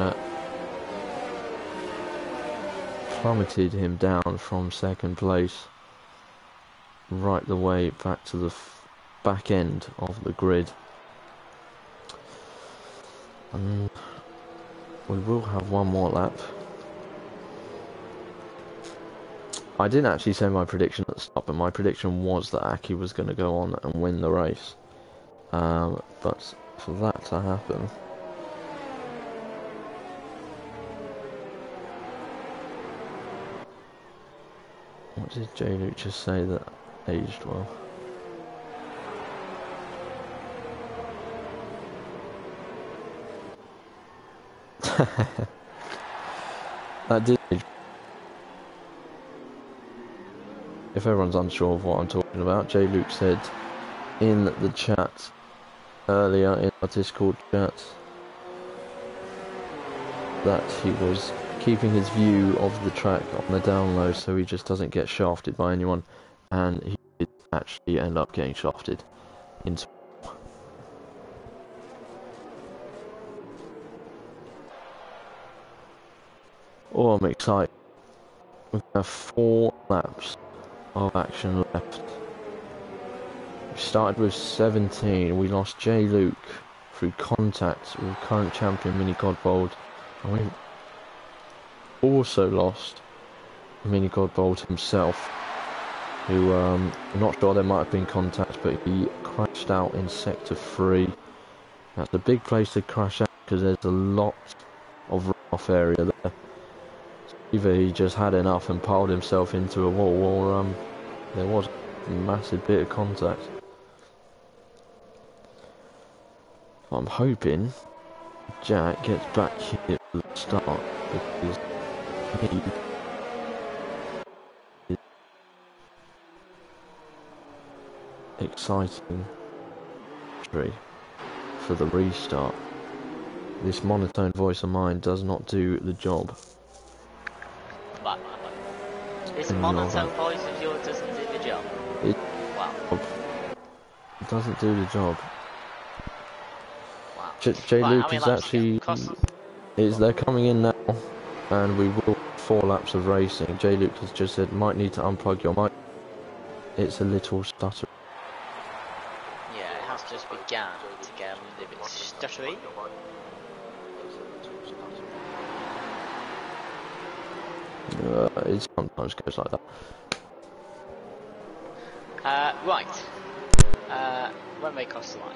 plummeted him down from 2nd place right the way back to the back end of the grid. And we will have one more lap. I didn't actually say my prediction at the start, but my prediction was that Aki was going to go on and win the race. But for that to happen, what did J. Luke just say that aged well? That did. If everyone's unsure of what I'm talking about, J. Luke said in the chat earlier, in our Discord chat, that he was keeping his view of the track on the down low so he just doesn't get shafted by anyone, and he did actually end up getting shafted into. Oh, I'm excited. We have 4 laps of action left. We started with 17. We lost J. Luke through contact with current champion Mini Godbold, and we also lost Mini Godbold himself, who I'm not sure there might have been contact, but he crashed out in sector 3. That's a big place to crash out because there's a lot of rough area there. Either he just had enough and piled himself into a wall, or there was a massive bit of contact. I'm hoping Jack gets back here at the start, because he is exciting for the restart. This monotone voice of mine does not do the job. This monotone voice of yours doesn't do the job. Wow. It doesn't do the job. Wow. J. Luke is actually they're coming in now, and we will 4 laps of racing. J. Luke has just said might need to unplug your mic. It's a little stutter. Yeah, it has just begun to get a little bit stuttery. It sometimes goes like that. Right. Runway cross the line.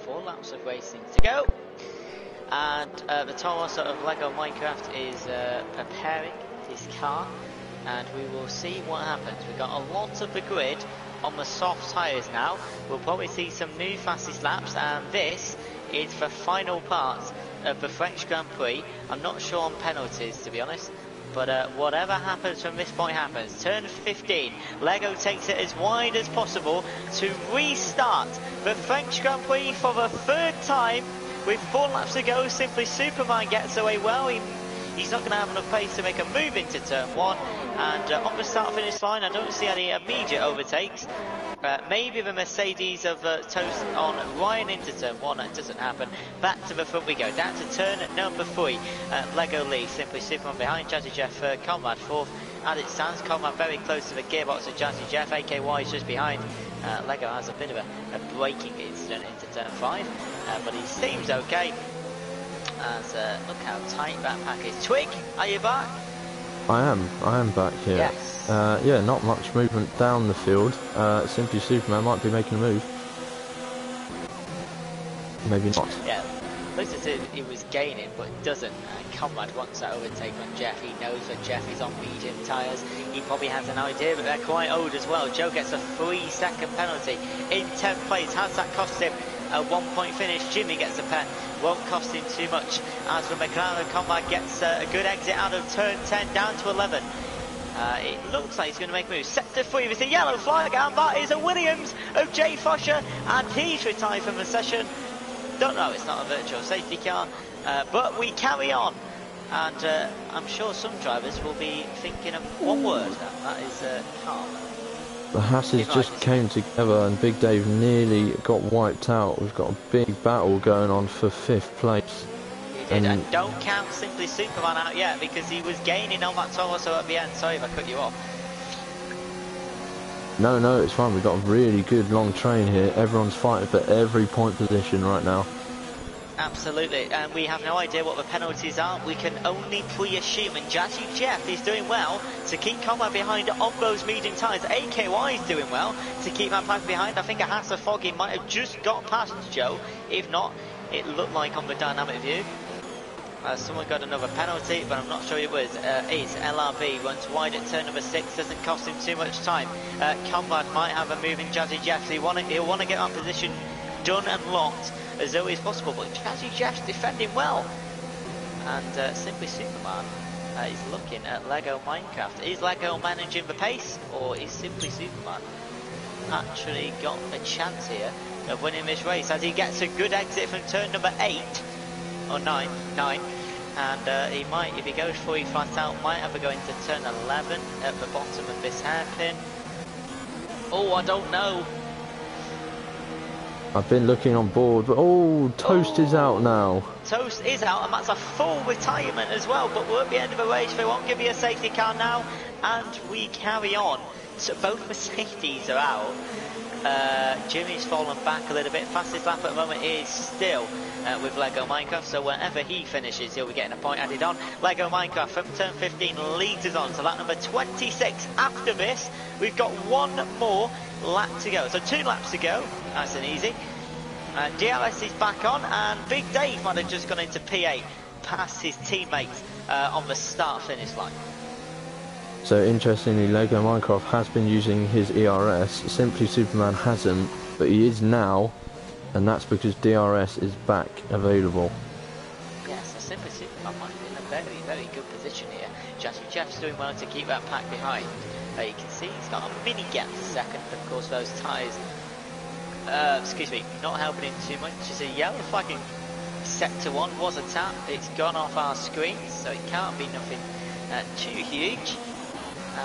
4 laps of racing to go. And the Toro sort of Lego Minecraft is preparing his car. And we will see what happens. We've got a lot of the grid on the soft tyres now. We'll probably see some new fastest laps. And this is the final part of the French Grand Prix. I'm not sure on penalties, to be honest. But whatever happens from this point happens. Turn 15. Lego takes it as wide as possible to restart the French Grand Prix for the 3rd time. With 4 laps to go, simply Superman gets away well. He he's not going to have enough pace to make a move into turn 1. And on the start-finish line, I don't see any immediate overtakes. Maybe the Mercedes of Toast on Ryan into turn 1, that doesn't happen. Back to the front we go, down to turn number 3. Lego Lee, Simply Superman behind Jazzy Jeff, Conrad 4th. As it stands, Conrad very close to the gearbox of Jazzy Jeff, AKY is just behind. Lego has a bit of a braking incident into turn 5, but he seems okay. As look how tight that pack is. Twig, are you back? I am back here. Yes. Yeah, not much movement down the field. Simply Superman might be making a move. Maybe not. Yeah, looks as if he was gaining, but doesn't. Conrad wants that overtake on Jeff. He knows that Jeff is on medium tyres. He probably has an idea, but they're quite old as well. Joe gets a 3-second penalty in 10th place. Has that cost him a 1-point finish? Jimmy gets a pen. Won't cost him too much. As for McLaren, Conrad gets a good exit out of turn 10 down to 11. It looks like he's going to make a move. Sector 3 with a yellow flag, and that is a Williams of Jay Fosher, and he's retired from the session. Don't know, it's not a virtual safety car, but we carry on. And I'm sure some drivers will be thinking of one word, that is calm. The Hasses just came together and Big Dave nearly got wiped out. We've got a big battle going on for 5th place. He did, and don't count Simply Superman out yet because he was gaining on that torso at the end. Sorry if I cut you off. No, it's fine. We've got a really good long train here. Everyone's fighting for every point position right now. Absolutely, and we have no idea what the penalties are. We can only pre-assume, and Jazzy Jeff is doing well to keep Conrad behind on those medium tyres. AKY is doing well to keep that pack behind. I think a Haas of Foggy might have just got past Joe. If not, it looked like on the dynamic view. Someone got another penalty, but I'm not sure it was. It's LRB, runs wide at turn number 6, doesn't cost him too much time. Conrad might have a move in Jazzy Jeff, so he'll want to get that position done and locked as early as possible, but Jazzy Jeff's defending well. And Simply Superman is looking at Lego Minecraft. Is Lego managing the pace, or is Simply Superman actually got a chance here of winning this race as he gets a good exit from turn number 8 or 9, and he might, if he goes fully flat out, might have a go into turn 11 at the bottom of this hairpin. Oh, I don't know. I've been looking on board, but Toast is out now. Toast is out, and that's a full retirement as well, but we're at the end of the race. They won't give you a safety car now, and we carry on. So both Mercedes are out. Jimmy's fallen back a little bit. Fastest lap at the moment is still with Lego Minecraft, so wherever he finishes, he'll be getting a point added on. Lego Minecraft from turn 15 leads us on to lap number 26. After this, we've got one more lap to go, so 2 laps to go. Nice and easy. DRS is back on, and Big Dave might have just gone into P8 past his teammates on the start-finish line. So interestingly, Lego Minecraft has been using his ERS. Simply Superman hasn't, but he is now, and that's because DRS is back available. Yes, so Simply Superman might be in a very, very good position here. Jazzy Jeff's doing well to keep that pack behind. You can see he's got a mini gap to second. Of course, those tyres, not helping him too much. Just a yellow flag in sector 1 was a tap. It's gone off our screen, so it can't be nothing too huge.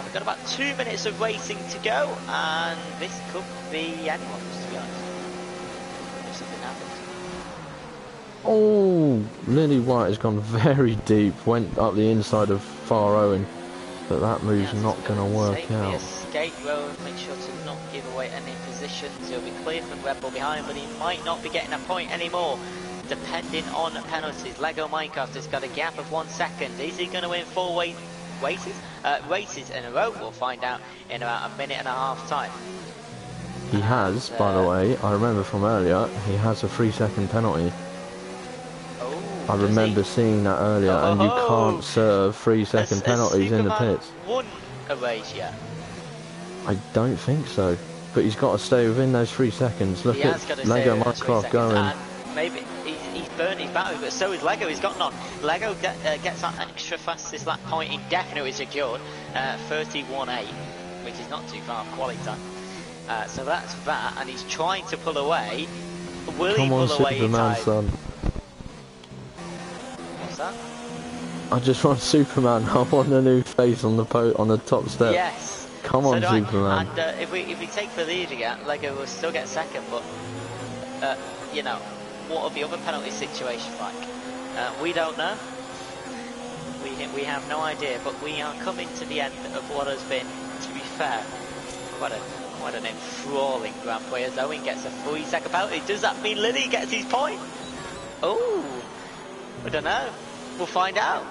We've got about 2 minutes of racing to go, and this could be anyone's, to be honest, if something happens. Oh, Lily White has gone very deep, went up the inside of Far Owen, but that move's not going to work out. Escape road, make sure to not give away any positions. He'll be clear from Red Bull behind, but he might not be getting a point anymore, depending on penalties. Lego Minecraft has got a gap of 1 second. Is he going to win 4 races in a row? We'll find out in about a minute and a half time. He has, by the way, I remember from earlier, he has a 3-second penalty. I remember seeing that earlier, and you can't serve 3-second penalties in the pits. Won a race yet? I don't think so, but he's got to stay within those 3 seconds. Look at Lego Minecraft going. And maybe he's burnt his battery, but so is Lego. He's got none. Lego gets that extra fastest lap point indefinitely secured, 31.8, which is not too far quality time. So that's that, and he's trying to pull away. Will he pull away in time? Son. What's that? I just want Superman. I want a new face on the top step. Yes. Come So on, do Superman. I. And if we take the lead again, Lego will still get second. But you know, what are the other penalty situations like? We don't know. We have no idea. But we are coming to the end of what has been, to be fair, quite an enthralling Grand Prix. As Owen gets a 3-second penalty. Does that mean Lily gets his point? Oh, I don't know. We'll find out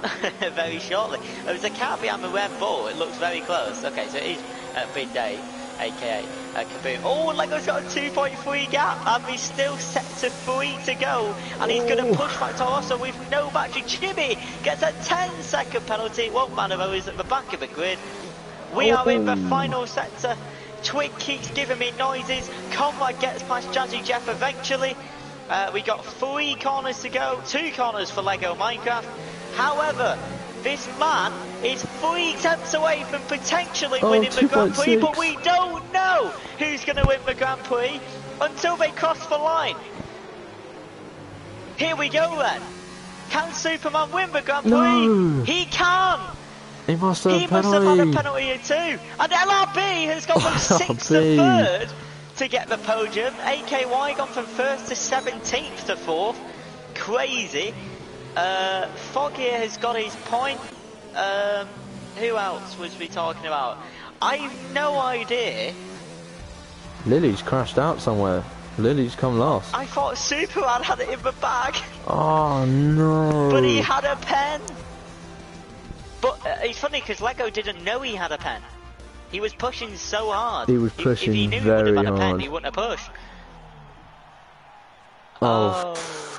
very shortly. There's a car behind the Red Bull. It looks very close. Okay, so it is Big Day, aka Kaboom. Oh, Lego's got a 2.3 gap, and he's still set to 3 to go. And he's going to push back to also with no battery. Jimmy gets a 10-second penalty. Won't matter though, he's at the back of the grid. We are in the final sector. Twig keeps giving me noises. Conrad gets past Jazzy Jeff eventually. We got 3 corners to go, 2 corners for Lego Minecraft. However, this man is 3 tenths away from potentially winning the Grand Prix, but we don't know who's going to win the Grand Prix until they cross the line. Here we go then. Can Superman win the Grand Prix? No. He can. He must have had a penalty here too. And LRB has gone from 6th to 3rd. To get the podium. AKY gone from 1st to 17th to 4th. Crazy. Foggy has got his point. Who else was we talking about? I've no idea. Lily's crashed out somewhere. Lily's come last. I thought Superman had it in the bag. Oh no. But he had a pen. But it's funny because Lego didn't know he had a pen. He was pushing so hard. He was pushing if he knew very he would have had a pen, hard. he wouldn't have pushed.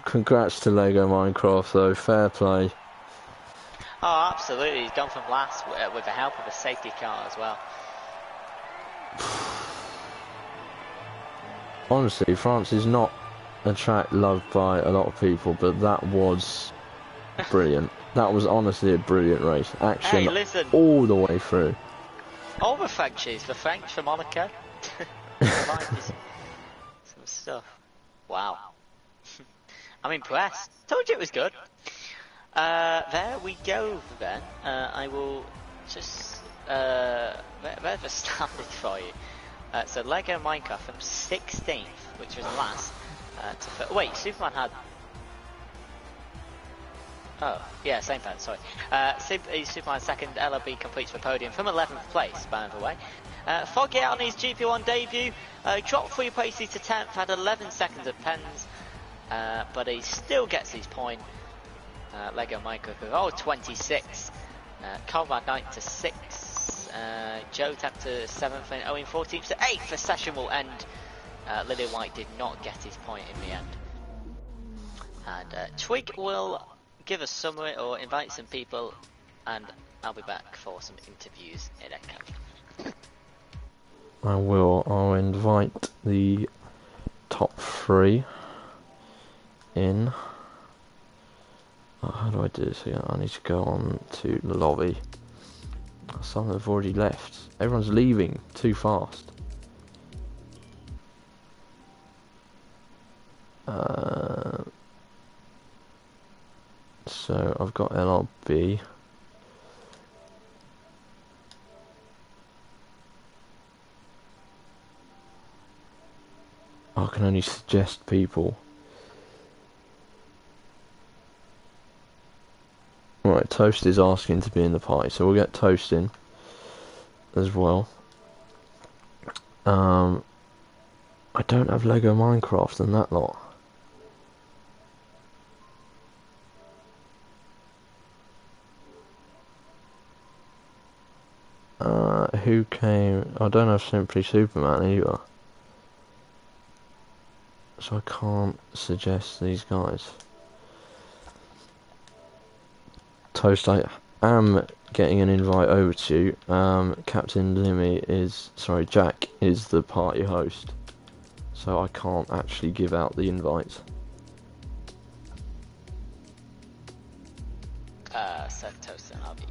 Congrats to Lego Minecraft though, fair play. Oh, absolutely. He's gone from last with the help of a safety car as well. Honestly, France is not a track loved by a lot of people, but that was brilliant. That was honestly a brilliant race. Action Hey, listen. all the way through. All the Frenchies, the French for Monaco. Some stuff. Wow. I'm impressed. Told you it was good. There we go then. I will just where's the standard for you? So Lego Minecraft from 16th, which was last. Wait, Superman had. Oh, yeah, same pen, sorry. Superman second, LRB completes the podium from 11th place, by the way. Foggy on his GP1 debut, dropped 3 places to 10th, had 11 seconds of pens, but he still gets his point. Lego Minecraft, 26. Conrad 9th to 6. Joe 10th to 7th, and Owen 14th to 8th. The session will end. Lily White did not get his point in the end. And Twig will give a summary or invite some people, and I'll be back for some interviews in Echo. I'll invite the top 3 in. How do I do this again? I need to go on to the lobby. Some have already left. Everyone's leaving too fast. So I've got LRB. I can only suggest people. Right, Toast is asking to be in the party, so we'll get Toast in as well. I don't have Lego Minecraft and that lot. Who came? I don't have Simply Superman either, so I can't suggest these guys. Toast, I am getting an invite over to you. Captain Jack is the party host, so I can't actually give out the invites. Send Toast and Harvey.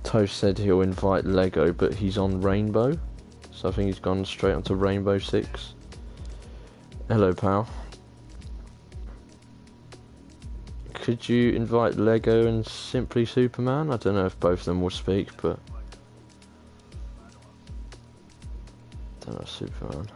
Toast said he'll invite Lego, but he's on Rainbow, so I think he's gone straight onto Rainbow 6. Hello, pal. could you invite Lego and Simply Superman? I don't know if both of them will speak, but I don't know Superman.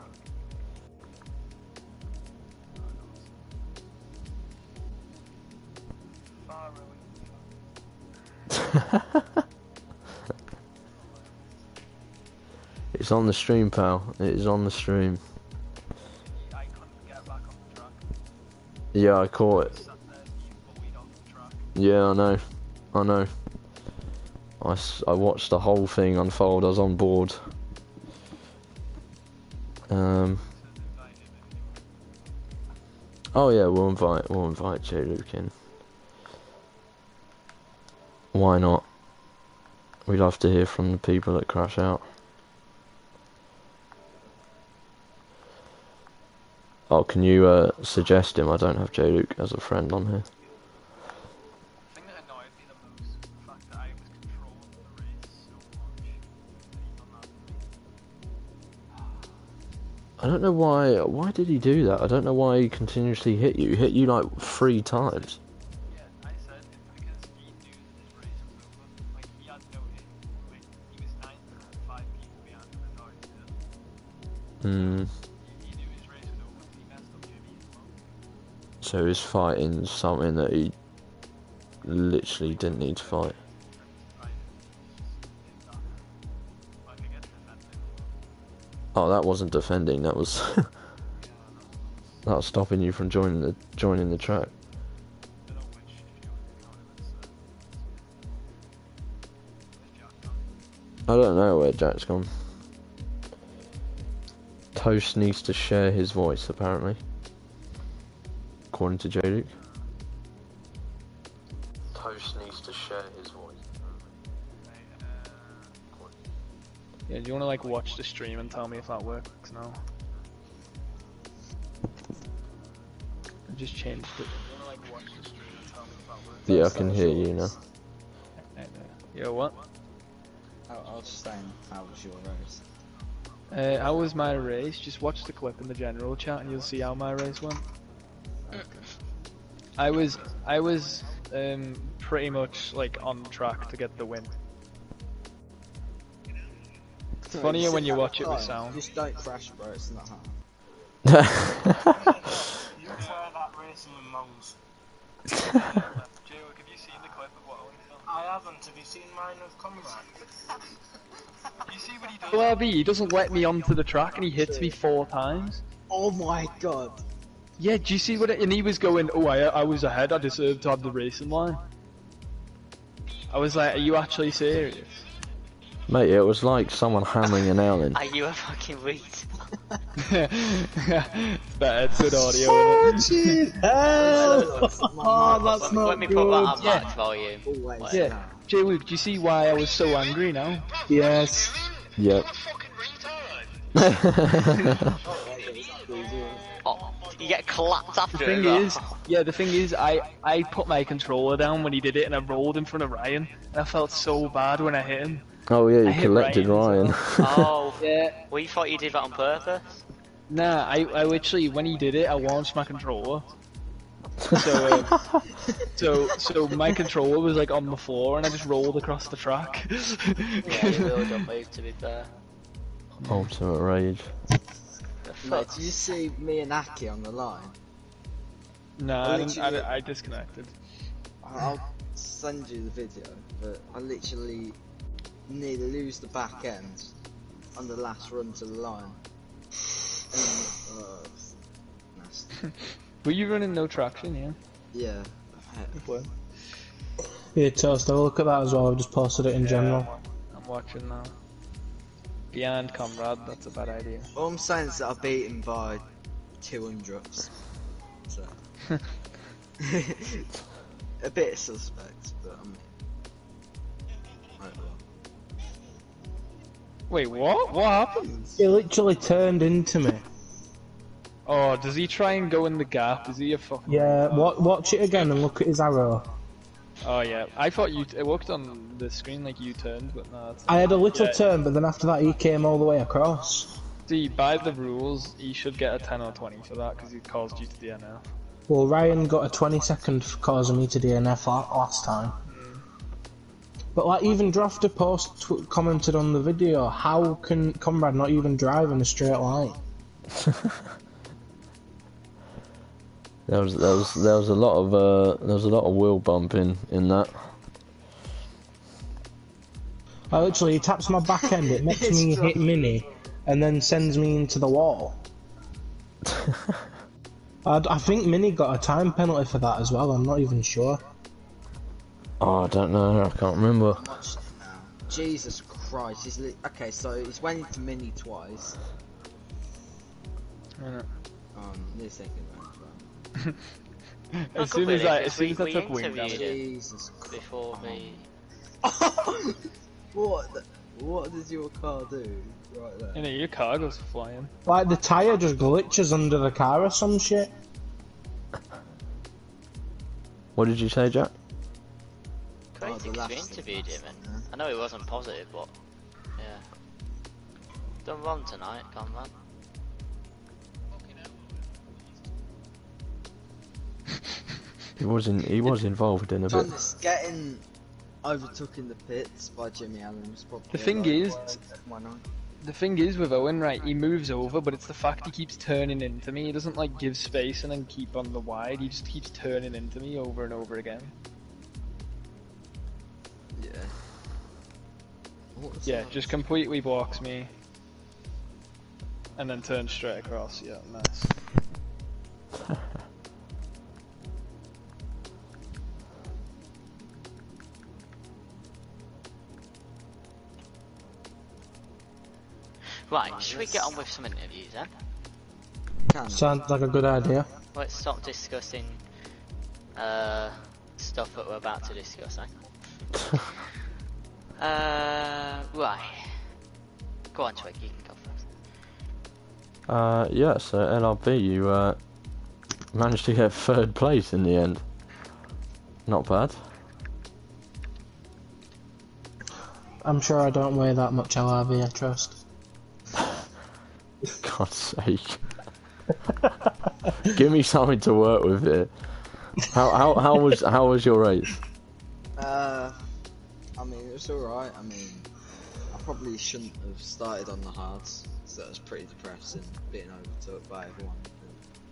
It's on the stream, pal. It is on the stream. I couldn't get back on the track. Yeah, I caught it. Yeah, I know. I know. I watched the whole thing unfold. I was on board. Oh yeah, we'll invite J Luke in. Why not? We'd love to hear from the people that crash out. Oh, can you suggest him? I don't have J Luke as a friend on here. The thing that annoyed me the most was the fact that I was controlling the race so much, and he's done that to me. I don't know why. Why did he do that? I don't know why he continuously hit you. He hit you like 3 times. Yeah, I said it's because he knew that his race was over. Like, he had no hit. Like, he was 9th and 5 people behind him as already did. Hmm. He knew his race was over, he messed up Jimmy as well. So he's fighting something that he literally didn't need to fight. Oh, that wasn't defending. That was that was stopping you from joining the track. I don't know where Jack's gone. Toast needs to share his voice, apparently, according to J Luke. Toast needs to share his voice. Yeah, do you want to like watch the stream and tell me if that works now? I just changed it. Yeah, I can hear you now. Yo, what? I was just saying, how was your race? How was my race? Just watch the clip in the general chat and you'll see how my race went. Okay. I was pretty much like on track to get the win. It's funnier when you watch it with sound. Just don't crash, bro. It's not hard. You try that racing with moans. Joe, have you seen the clip of what I haven't. Have you seen mine with Conrad? You see what he does? Well, he doesn't let me onto the track and he hits me 4 times. Oh my god. Yeah, do you see what it, and he was going, oh, I was ahead, I deserved to have the racing line. I was like, are you actually serious? Mate, it was like someone hammering a nail in. Are you a fucking read? It's better, it's good audio, isn't it? Oh, that's not Let me put that at max volume. Always. Yeah, Jay Luke, do you see why I was so angry now? Yes. Yep. Oh, you get clapped after The it. thing as well. is, the thing is, I put my controller down when he did it and I rolled in front of Ryan, and I felt so bad when I hit him. Oh yeah, I you hit collected Ryan. Oh, Yeah. well, you thought you did that on purpose? Nah, I literally, when he did it, I launched my controller. So my controller was like on the floor and I just rolled across the track. Yeah, you really don't move, to be fair. Ultimate rage. Mate, do you see me and Aki on the line? Nah, I disconnected. I'll send you the video, but I literally nearly lose the back end on the last run to the line. And, nasty. Were you running no traction, yeah? Yeah. Yeah, Toast, have a look at that as well. I've just posted it in general. I'm watching now. Behind Comrade, that's a bad idea. All I'm saying is that I beat him by 200s. So. A bit suspect, but I mean. Right, well. Wait, what? What happened? He literally turned into me. Oh, does he try and go in the gap? Is he a fucking... Yeah, watch it again and look at his arrow. Oh yeah, I thought it looked on the screen like you turned, but no. It's I had a little turn, but then after that he came all the way across. See, by the rules, he should get a 10 or 20 for that, because he caused you to DNF. Well, Ryan got a 20-second for causing me to DNF last time. But like, even Drafter commented on the video, how can Comrade not even drive in a straight line? There was a lot of wheel bumping in that. I literally, he taps my back end, it makes me hit Mini, and then sends me into the wall. I think Mini got a time penalty for that as well, I'm not even sure. Oh, I don't know, I can't remember. I'm watching it now. Jesus Christ, okay, so he's went into Mini twice. Near second round. As soon as I took wing down. Jesus before me. What does your car do right there? You know, your car goes flying. Like, the tyre just glitches under the car or some shit. What did you say, Jack? Crazy because we interviewed him, and I know he wasn't positive, but yeah. Done wrong tonight, come on. He was involved in a bit. Thomas getting overtook in the pits by Jimmy Allen was probably The thing is with Owen, right, he moves over, but it's the fact he keeps turning into me. He doesn't like give space and then keep on the wide, he just keeps turning into me over and over again. Yeah. Yeah, just completely blocks me. And then turns straight across, yeah, nice. Right, should we get on with some interviews then? Sounds like a good idea. Let's stop discussing stuff that we're about to discuss, eh? Right. Go on, Twig, you can go first. Yeah, so LRB, you managed to get 3rd place in the end. Not bad. I'm sure I don't weigh that much LRV, I trust. God's sake. Give me something to work with here. How was your race? I mean, it was alright. I mean, I probably shouldn't have started on the hards, so that was pretty depressing, being overtook by everyone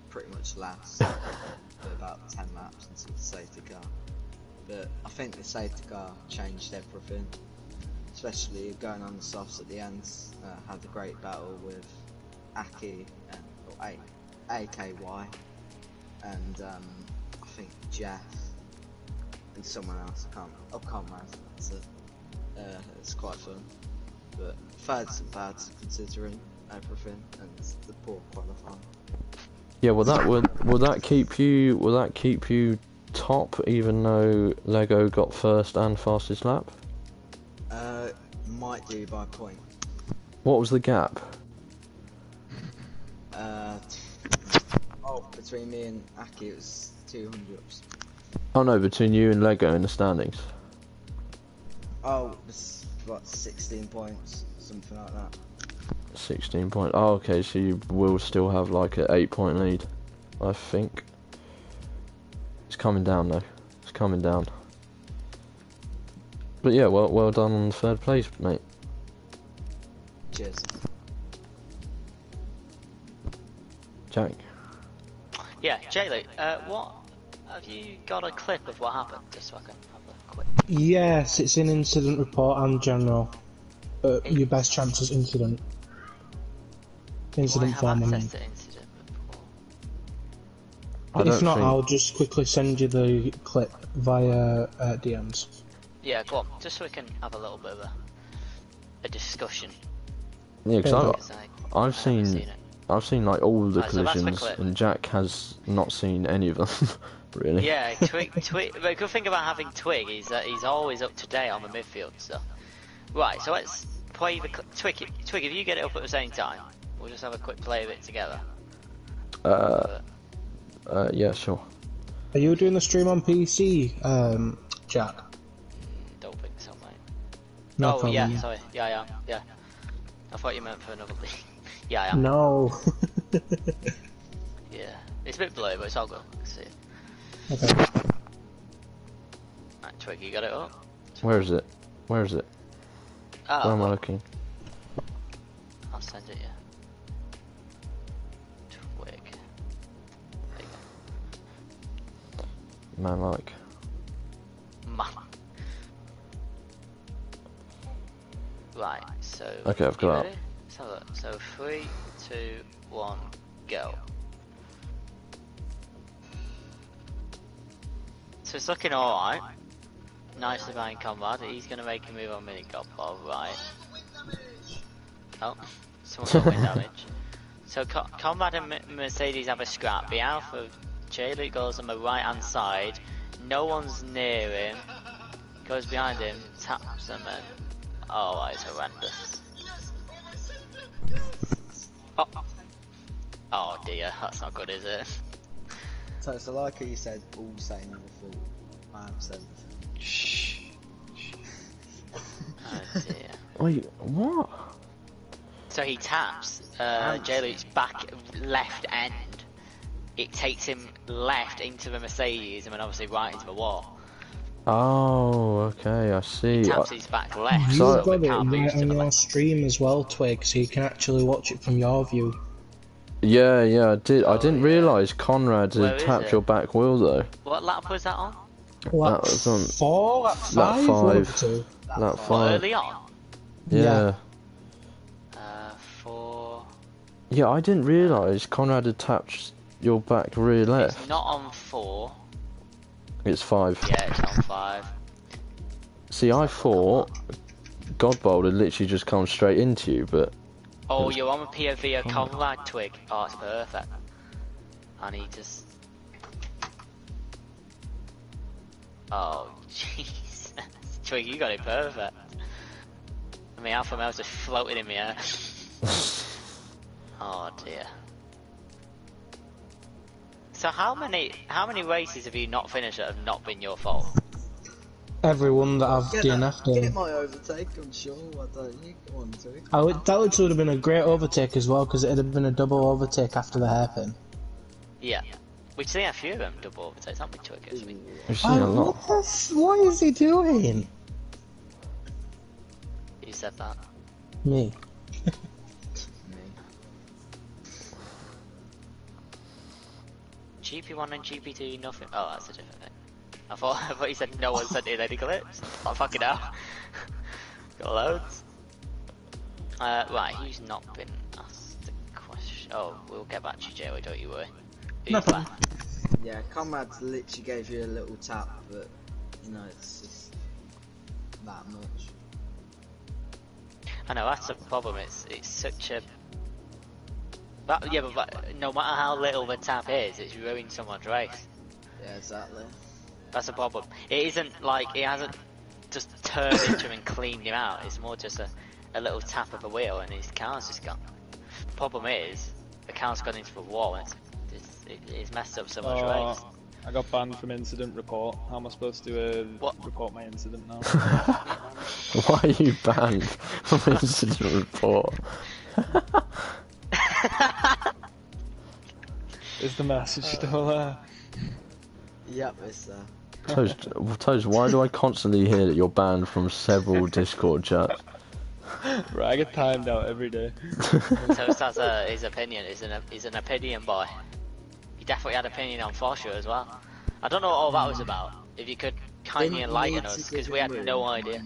pretty much last for about 10 laps until the safety car. But I think the safety car changed everything, especially going on the softs at the end. Had a great battle with Aki and AKY, and I think Jeff and someone else. I can't remember. So it's quite fun, but thirds and bads considering everything and the poor qualifying. Yeah, will that keep you top even though Lego got 1st and fastest lap? Might do by a point. What was the gap? Between me and Aki it was 200. Oh no, between you and Lego in the standings. Oh, it was what, 16 points, something like that. 16 points. Oh, okay, so you will still have like an 8-point lead, I think. It's coming down though. It's coming down. But yeah, well done on 3rd place, mate. Cheers. Jack. Yeah, Jaylee, what have you got a clip of what happened, just so I can have a quick. Yes, it's in incident report and general. Your best chance is incident. Incident Do I have form. access to incident report? If not, I'll just quickly send you the clip via DMs. Yeah, go on, just so we can have a little bit of a discussion. Yeah, because Because I've seen it. I've seen like all the Right, so that's the collisions, clip. and Jack has not seen any of them, really. Yeah, Twig. The good thing about having Twig is that he's always up to date on the midfield stuff. Right, so let's play the Twig. Twig, if you get it up at the same time, we'll just have a quick play of it together. Yeah, sure. Are you doing the stream on PC, Jack? Don't think so, mate. No oh problem. yeah, sorry. Yeah, I am. Yeah. I thought you meant for another league. Yeah, I am. No. Yeah. It's a bit blurry, but it's all good. See it. Okay. Right, Twig, you got it up? Where is it? Where is it? Oh, Where am I look, looking? I'll send it you. Twig. There you Man, like. go. Mama. Right, so. Okay, I've you got it. ready? Let's have a look. So 3, 2, 1, go. So it's looking alright. Nicely by Comrade. He's gonna make a move on mini golf ball, right? Oh, someone got wind damage. So Comrade and Mercedes have a scrap. The Alpha J-Luke goes on the right hand side. No one's near him. Goes behind him, taps him, and oh, that is horrendous. Oh. Oh dear, that's not good, is it? So like you said, all saying the fault. I have said the Shh. Oh dear. Wait, what? So he taps J-Luke's back left end. It takes him left into the Mercedes and then obviously right into the wall. Oh, okay, I see. Taps his back left, You've so got we it can't move right to on the your left. stream as well, Twig, so you can actually watch it from your view. Yeah, I did. I Oh, didn't yeah. realise Conrad Where had is tapped it? your back wheel though. What lap was that on? Lap That was on 4, lap 5, lap one of 5. the two. Lap What, 5. early on? Yeah. 4... Yeah, I didn't realise Conrad had tapped your back rear left. It's not on 4. It's 5. Yeah, it's on 5. See, I thought Godbold had literally just come straight into you, but Oh, you're on a POV of Conrad, Twig. Oh, it's perfect. And he just... Oh, Jesus. Twig, you got it perfect. I mean, Alpha Male's just floating in the air. Oh dear. So how many races have you not finished that have not been your fault? Everyone that I've DNF'd Get in. my overtake, I'm sure. Why don't you? Go on, too. That would have been a great overtake as well, because it would have been a double overtake after the hairpin. Yeah. We've seen a few of them double overtakes, haven't we, Twig? Actually? we've seen a lot. What is he doing? You said that. Me. GP1 and GP2, nothing. Oh, that's a different thing. I thought you said no one sent in any clips. Oh, fucking hell. Got loads. Right, who's not been asked the question? Oh, we'll get back to you, Joey, don't you worry. No Who's problem. left? Yeah, Comrade literally gave you a little tap, but you know it's just that much. I know, that's the problem, it's such a... But no matter how little the tap is, it's ruined someone's race. Yeah, exactly. That's the problem. It isn't like, it hasn't just turned into him and cleaned him out, it's more just a little tap of a wheel and his car's just gone. The problem is, the car's gone into the wall and it's messed up so much race. I got banned from incident report. How am I supposed to report my incident now? Why are you banned from incident report? Is the message still there? Yep, it's Toes, why do I constantly hear that you're banned from several Discord chats? Right, I get timed out every day. So that's his opinion, he's an opinion boy. He definitely had opinion on Forshaw as well. I don't know what all that was about. If you could kindly enlighten us, because we had no idea.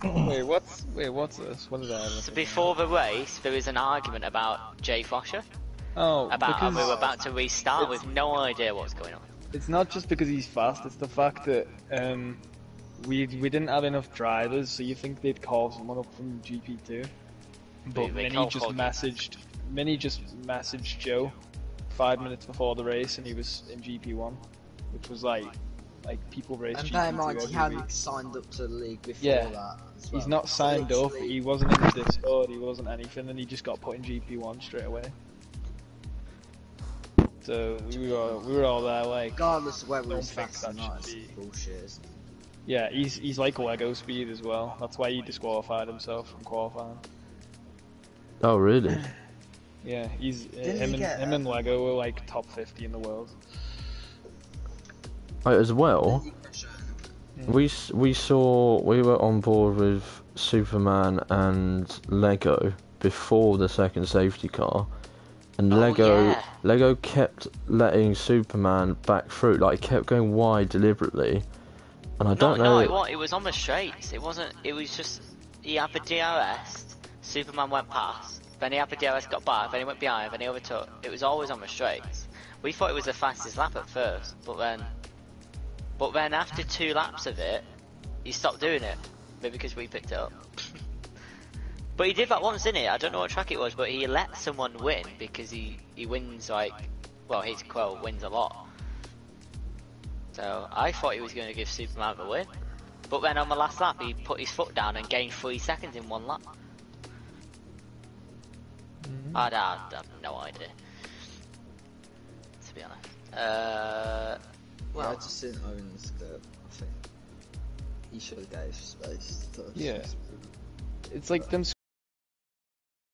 Wait, what's this? What did I have? So before the race, there was an argument about Jay Forshaw. Oh, About how because we were about to restart with no idea what was going on. it's not just because he's fast, it's the fact that we didn't have enough drivers, so you think they'd call someone up from GP2. But They Minnie called just messaged Joe 5 minutes before the race, and he was in GP1, which was like people race and GP2 bear in mind, he every hadn't week. signed up to the league before Yeah. that. As He's well. not signed up, Literally. he wasn't in the Discord, he wasn't anything, and he just got put in GP1 straight away. So we were all there like, Regardless of whether Don't he's think fast or that not, should it's be- bullshit, isn't it? yeah, he's like Lego speed as well. That's why he disqualified himself from qualifying. Oh, really? Yeah, he's Didn't he get, him and Lego were like top 50 in the world. As well, we were on board with Superman and Lego before the second safety car, and Lego kept letting Superman back through, like he kept going wide deliberately, and I don't know. No, it was on the straights. It wasn't. It was just he had the DRS. Superman went past. Then he had the DRS, got back. Then he went behind. Then he overtook. It was always on the straights. We thought it was the fastest lap at first, but then after 2 laps of it, he stopped doing it. Maybe because we picked it up. But he did that once, didn't he? I don't know what track it was, but he let someone win because he wins like, well, his quote wins a lot. So I thought he was going to give Superman the win. But then on the last lap, he put his foot down and gained 3 seconds in 1 lap. I have no idea, to be honest. Well, I just didn't own this clip. I think he should have gave space to Yeah. It's like them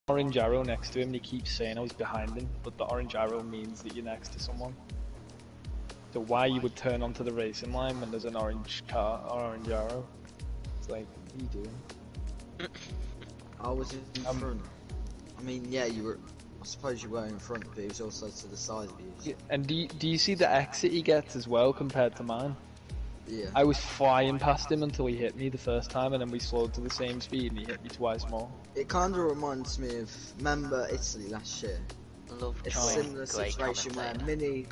orange arrow next to him and he keeps saying I was behind him, but the orange arrow means that you're next to someone. So why you would turn onto the racing line when there's an orange car or orange arrow? It's like, what are you doing? I was in front. I mean, yeah, you were. I suppose you were in front, but he was also to the side of you. Yeah, and do you see the exit he gets as well compared to mine? Yeah. I was flying past him until he hit me the first time, and then we slowed to the same speed and he hit me twice more. It kind of reminds me of, remember Italy last year? Love It's a trying. similar Great situation where commentator.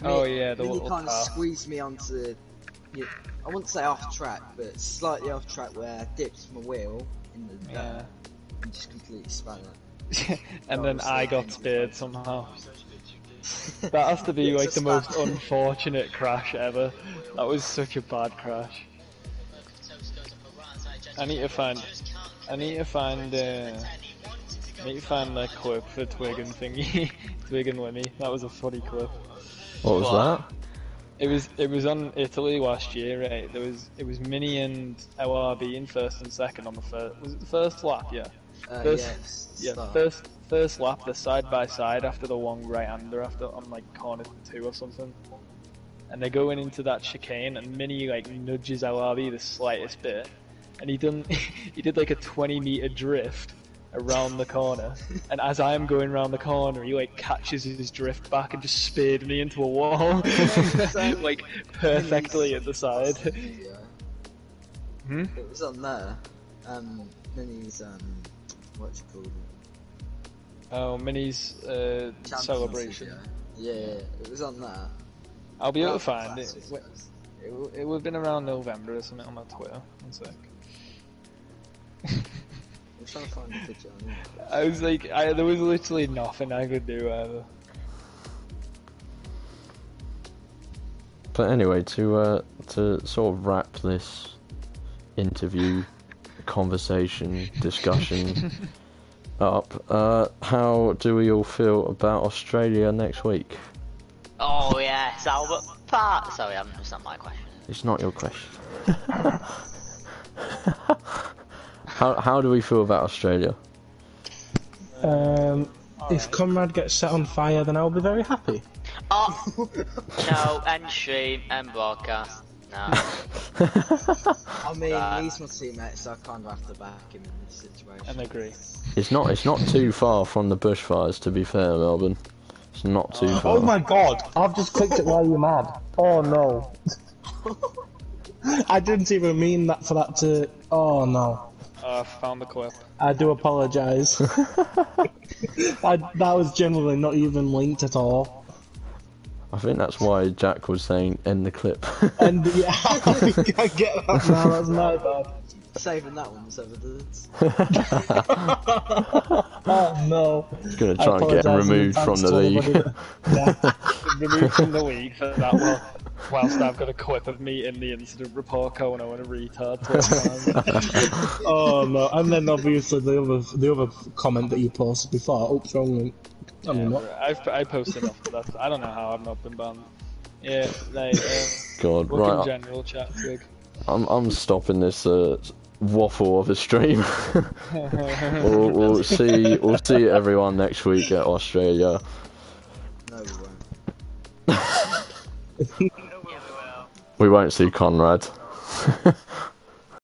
Oh yeah, the Mini little kind of path. squeezed me onto, I wouldn't say off track, but slightly off track where I dipped my wheel in the Yeah. and just completely spun it. And then I got spared somehow. That has to be It's like a the most spat. unfortunate crash ever. That was such a bad crash. I need to find that clip for Twig and thingy. Twig and Lemmy. That was a funny clip. What was that? It was on Italy last year, right? It was Mini and LRB in first and second on the first. Was it the first lap? Yeah. First lap. They're side by side after the long right hander on like corner 2 or something. And they're going into that chicane, and Mini like nudges LRB the slightest bit, and he did like a 20-meter drift around the corner, and as I'm going around the corner, he like catches his drift back and just speared me into a wall, like perfectly at the side. It was on there. Mini's what's it called? Oh, Mini's Champions, celebration. Yeah, it was on that. I'll be able to find it. It would have been around November or something on my Twitter. One sec. I'm trying to find the picture. I was like, there was literally nothing I could do ever. But anyway, to sort of wrap this interview, conversation, discussion up, how do we all feel about Australia next week? Oh yes, Albert Park. Sorry, it's not my question. It's not your question. How do we feel about Australia? If Conrad gets set on fire, then I'll be very happy. Oh no, end stream, end broadcast. No. I mean, he's my teammate, so I kind of have to back him in this situation. And agree. It's not too far from the bushfires, to be fair, Melbourne. It's not too far. Oh my god, I've just clicked it while you're mad. Oh no. I didn't even mean that for that to... Oh no. I found the clip. I do apologise. That was generally not even linked at all. I think that's why Jack was saying end the clip. And yeah, I get that now, that's my bad. Saving that one as evidence. Oh no. He's going to try and get him removed from the league. Removed from the league for that one. Whilst I've got a clip of me in the incident report going on a retard. Oh no, and then obviously the other comment that you posted before, oops, wrong link. I mean, what? I posted after that. I don't know how I've not been banned. Yeah, like, God, look in right. general chat, Twig. I'm stopping this waffle of a stream. we'll see everyone next week at Australia. No, we won't. No, we will. We won't see Conrad.